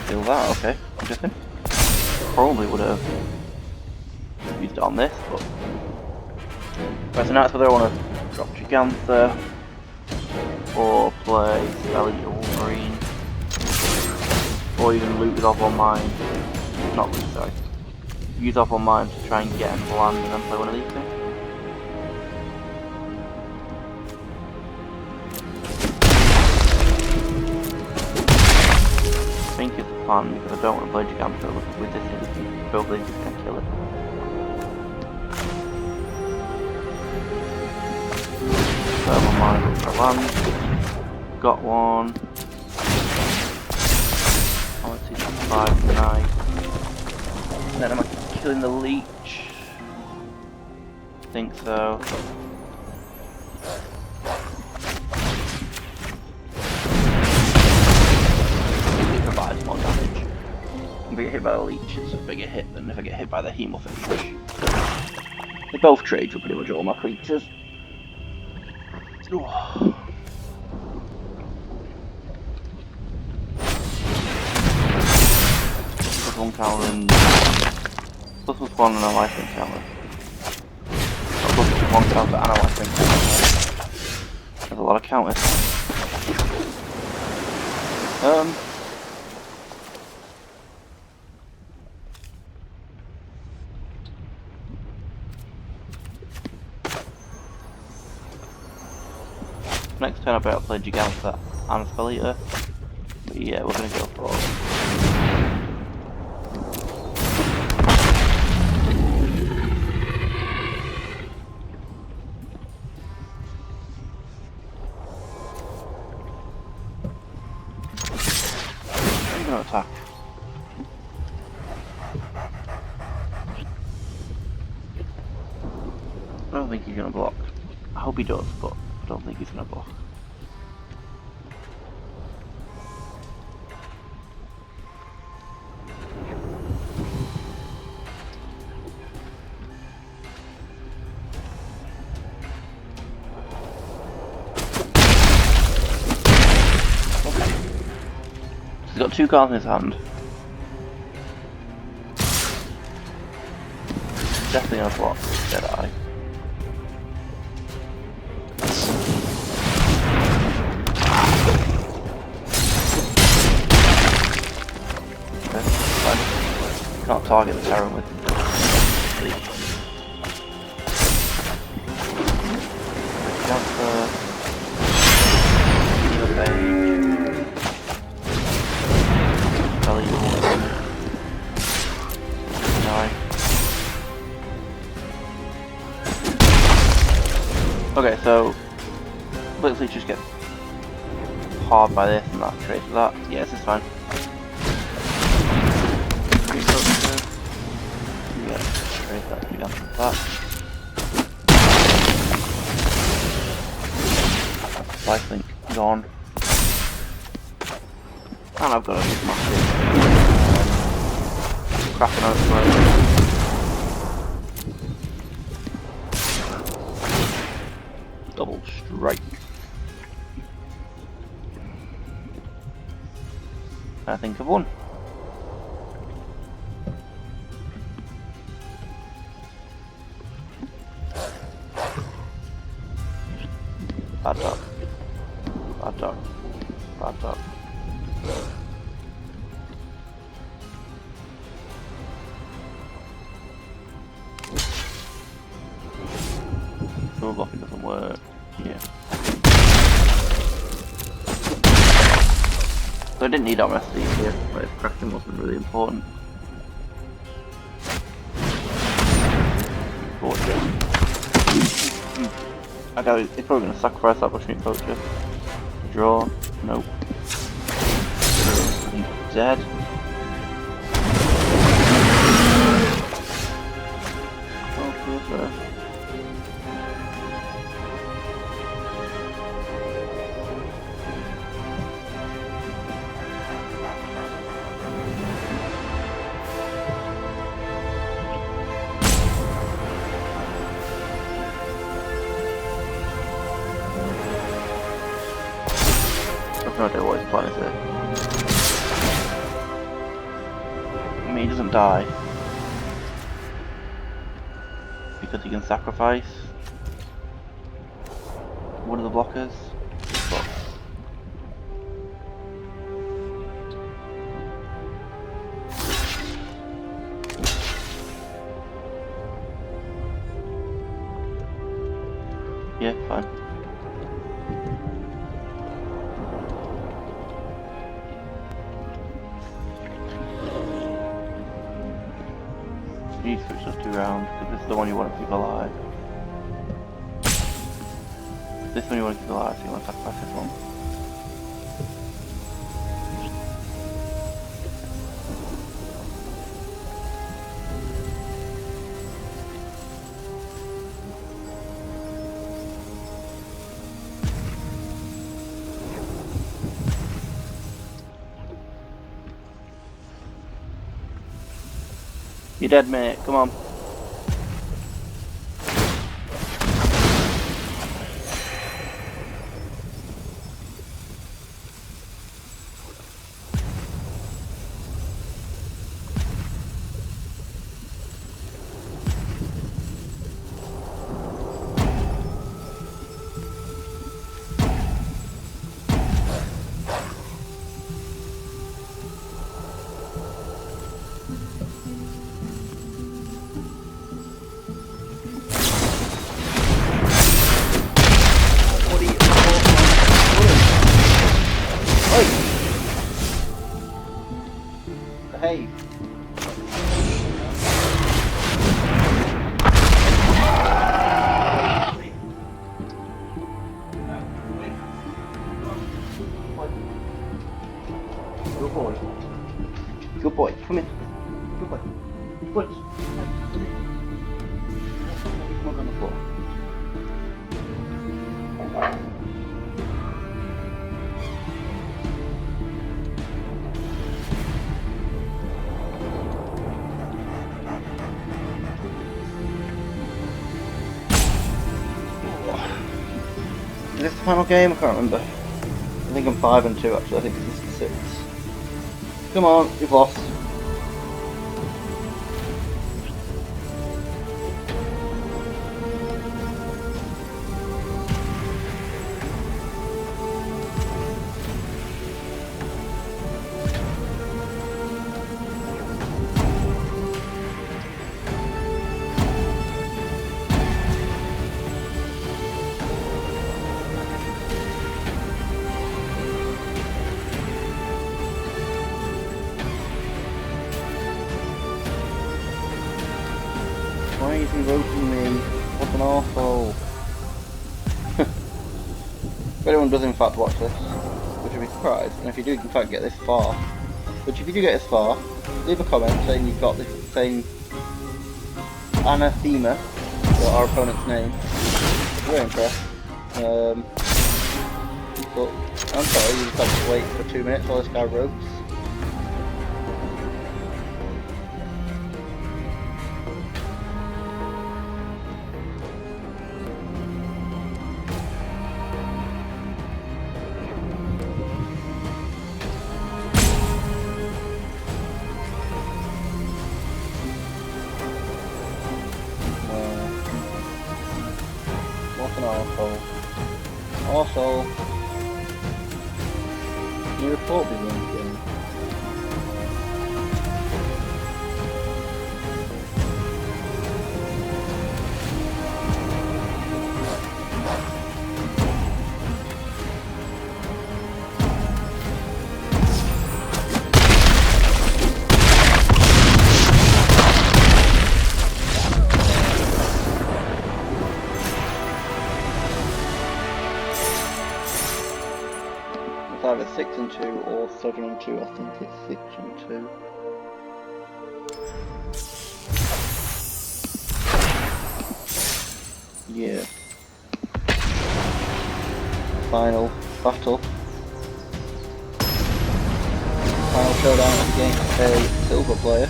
Feel that, okay. Interesting. Probably would have used it on this, but right, so now it's whether I want to drop Gigantha or play Spelly or Wolverine, or even loot it off on mine. Not loot, sorry. Use off on mine to try and get him to land and then play one of these things. I think it's a plan because I don't want to play Gigantha with this instant. Both these just gonna kill it. Mine for land. Got one. I want to see 5 tonight. And then am I killing the leech? I think so. It provides more damage. If I get hit by the leech, it's a bigger hit than if I get hit by the hemophage. They both trade for pretty much all my creatures. Plus 1 counter and plus 1 and a life counter. Plus 1 counter and a life counter. There's a lot of counters. Next turn I'll be able to play Gigantha and Spell Eater. But yeah, we're gonna go for think he's gonna block. I hope he does, but I don't think he's gonna block. Okay. He's got 2 cards in his hand. Definitely gonna block Jedi. Can't target the Terran with transfer. Okay, so literally just get hard by this and that creates that. Yeah, this is fine. Yeah, create that again. That. Life link gone. And I've got a massive cracking out for it. Double strike. I think I've won. Bad dog. Bad dog. Bad dog. Double blocking doesn't work. Yeah. So I didn't need armor these here, but if crafting wasn't really important. Okay, it's probably going to sacrifice that bushmeat poacher. Draw. Nope. He's dead. Oh, closer. No idea what his plan is here. I mean, he doesn't die because he can sacrifice one of the blockers. But yeah, fine. You need to switch those 2 rounds, because this is the one you want to keep alive. This one you want to keep alive, so you want to sacrifice this one. You're dead, mate. Come on. Behave. Good boy. Good boy. Come in. Good boy. Good boy. Come on the floor. Is this the final game? I can't remember. I think I'm 5-2 actually. I think this is the 6th. Come on, you've lost. Why is he roping me? What an arsehole. If anyone does in fact watch this, which would be surprised, and if you do in fact get this far, which if you do get this far, leave a comment saying you've got this same anathema, or our opponent's name. Very impressed. But I'm sorry, you just have to wait for 2 minutes while this guy ropes. What an arsehole. Arsehole. Can you report me one thing? It's either 6-2 or 7-2. I think it's 6-2. Yeah. Final battle. Final showdown against a silver player.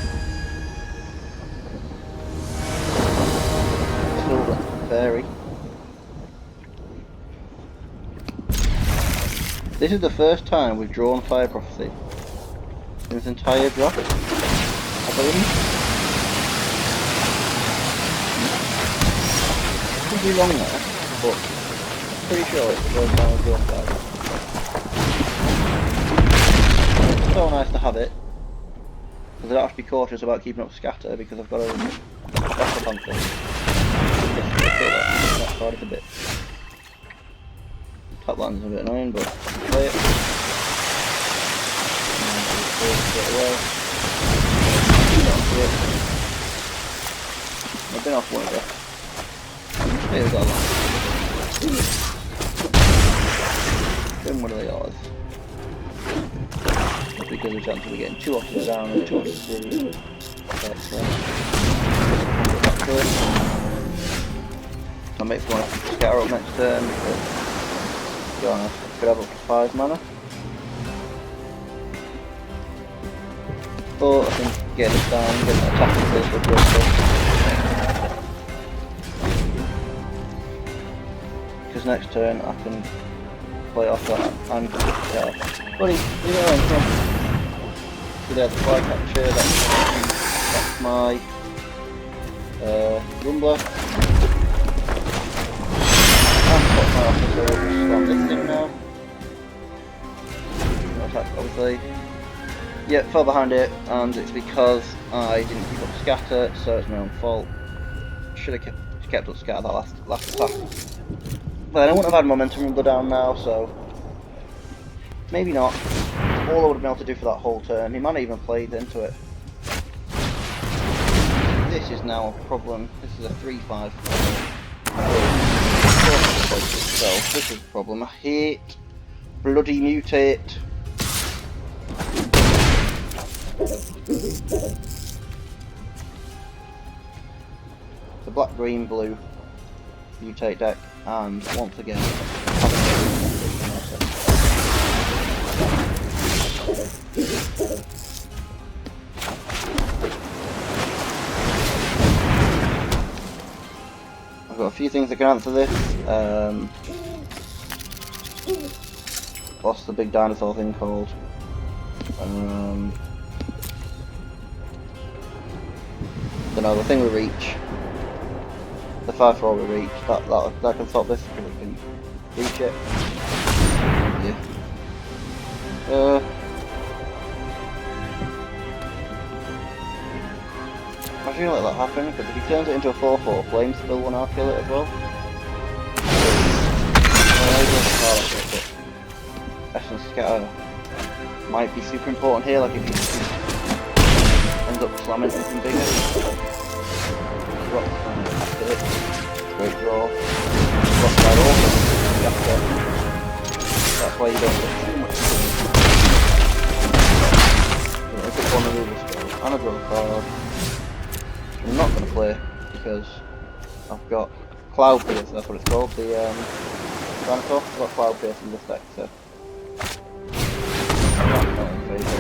Silver fairy. This is the first time we've drawn Fire Prophecy in this entire draft, I believe. Could be wrong there, but I'm pretty sure it's the first time we've drawn Fire Prophecy. It's so nice to have it, because I don't have to be cautious about keeping up scatter because I've got a backup on things. That card is a bit. Top land's a bit annoying, but play it. Get away. I've been off one of it. Here we go. Then one of the yours. That's because the chance of getting 2 off the down and 2 off the through. I'll make one scatter up next turn. To be honest, I could have up to 5 mana. But I think get this down, get an attacking phase would work good. Because next turn I can play off that and buddy, leave it alone, come on. See there's the fly capture, that's my Rumbler. Start this thing now. No attack, obviously. Yeah, fell behind it, and it's because I didn't keep up scatter, so it's my own fault. Should have kept up scatter that last attack. But I wouldn't have had momentum Rumbler down now, so maybe not. All I would have been able to do for that whole turn. He might have even played into it. This is now a problem. This is a 3-5. So this is a problem. I hate bloody mutate. The black, green, blue mutate deck, and once again I've got a few things that can answer this. What's the big dinosaur thing called? Don't know, the thing we reach. The 5-4 we reach. That can stop this because we can reach it. Yeah. I feel like that happen because if he turns it into a 4-4, flame spill one, I'll kill it as well. Essence scatter might be super important here, like if he ends up slamming something bigger. Rock after it. Great draw. Rock slide also after. That's why you don't get too much. You know, pick one removal spell and a draw card. I'm not going to play because I've got Cloud Pierce, that's what it's called, the dinosaur. I've got Cloud Pierce in this deck, so I'm not in favour.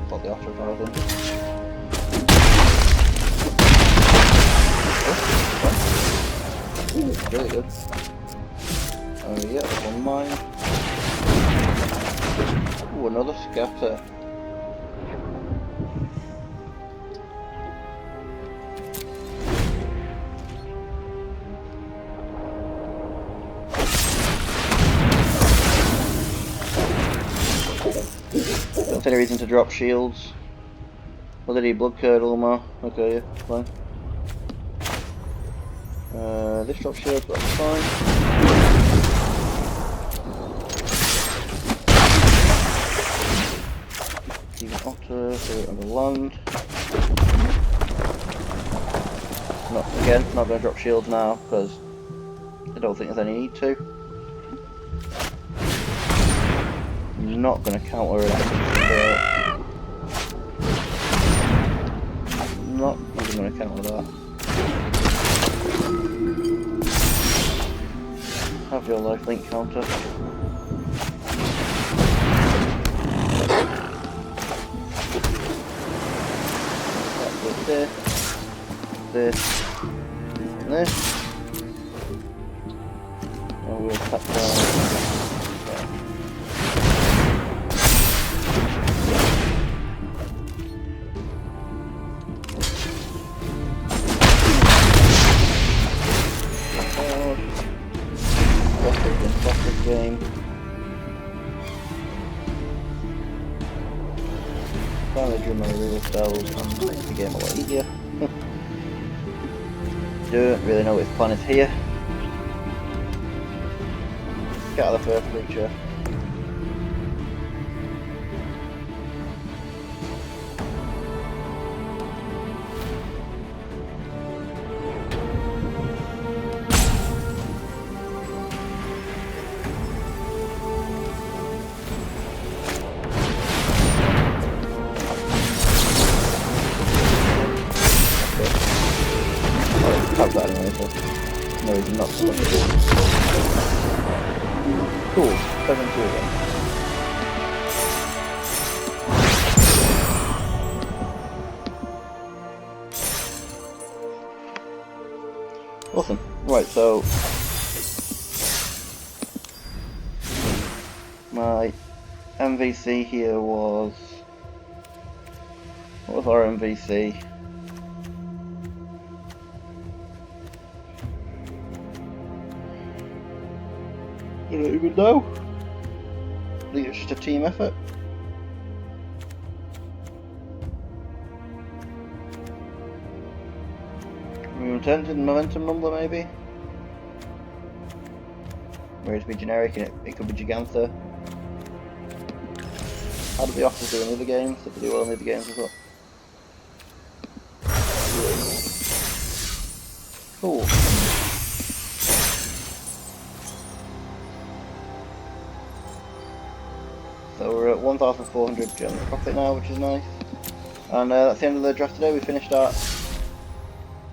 Put the Ultra Drive in. Really good. Oh yeah, that's on mine. Ooh, another scatter. Don't see any reason to drop shields. What did he blood curdle more? Okay, yeah, fine. This drop shield, but that's fine. Even otter, so we're on the land. Not going to drop shields now because I don't think there's any need to. I'm not going to counter it. I'm not even going to counter that. Have your lifelink counter. This, and this. And we'll cut down. Game. Finally drew my real spells and makes the game a lot easier. Don't really know what his plan is here. Get out of the first creature. Have that anyway, so no reason not to look at it. Cool, 7-2 again. Awesome. Right, so my MVC here was, what was our MVC? I don't even know. I think it's just a team effort. Momentum number maybe? Or it be generic and it could be Gigantha. How did the Officers do in other games? Did they do well in other games as well? Cool. 1,400 gems profit now, which is nice. And that's the end of the draft today. We finished at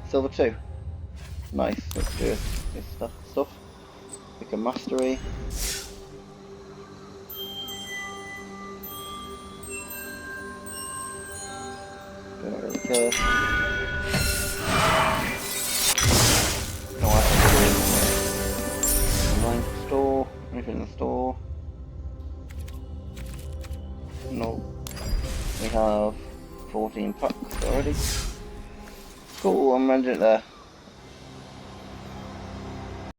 silver 2. Nice. Let's do this stuff. Pick a mastery. Don't really care. No online store. Anything in the store? No. We have 14 packs already. Cool, I'm ending it there.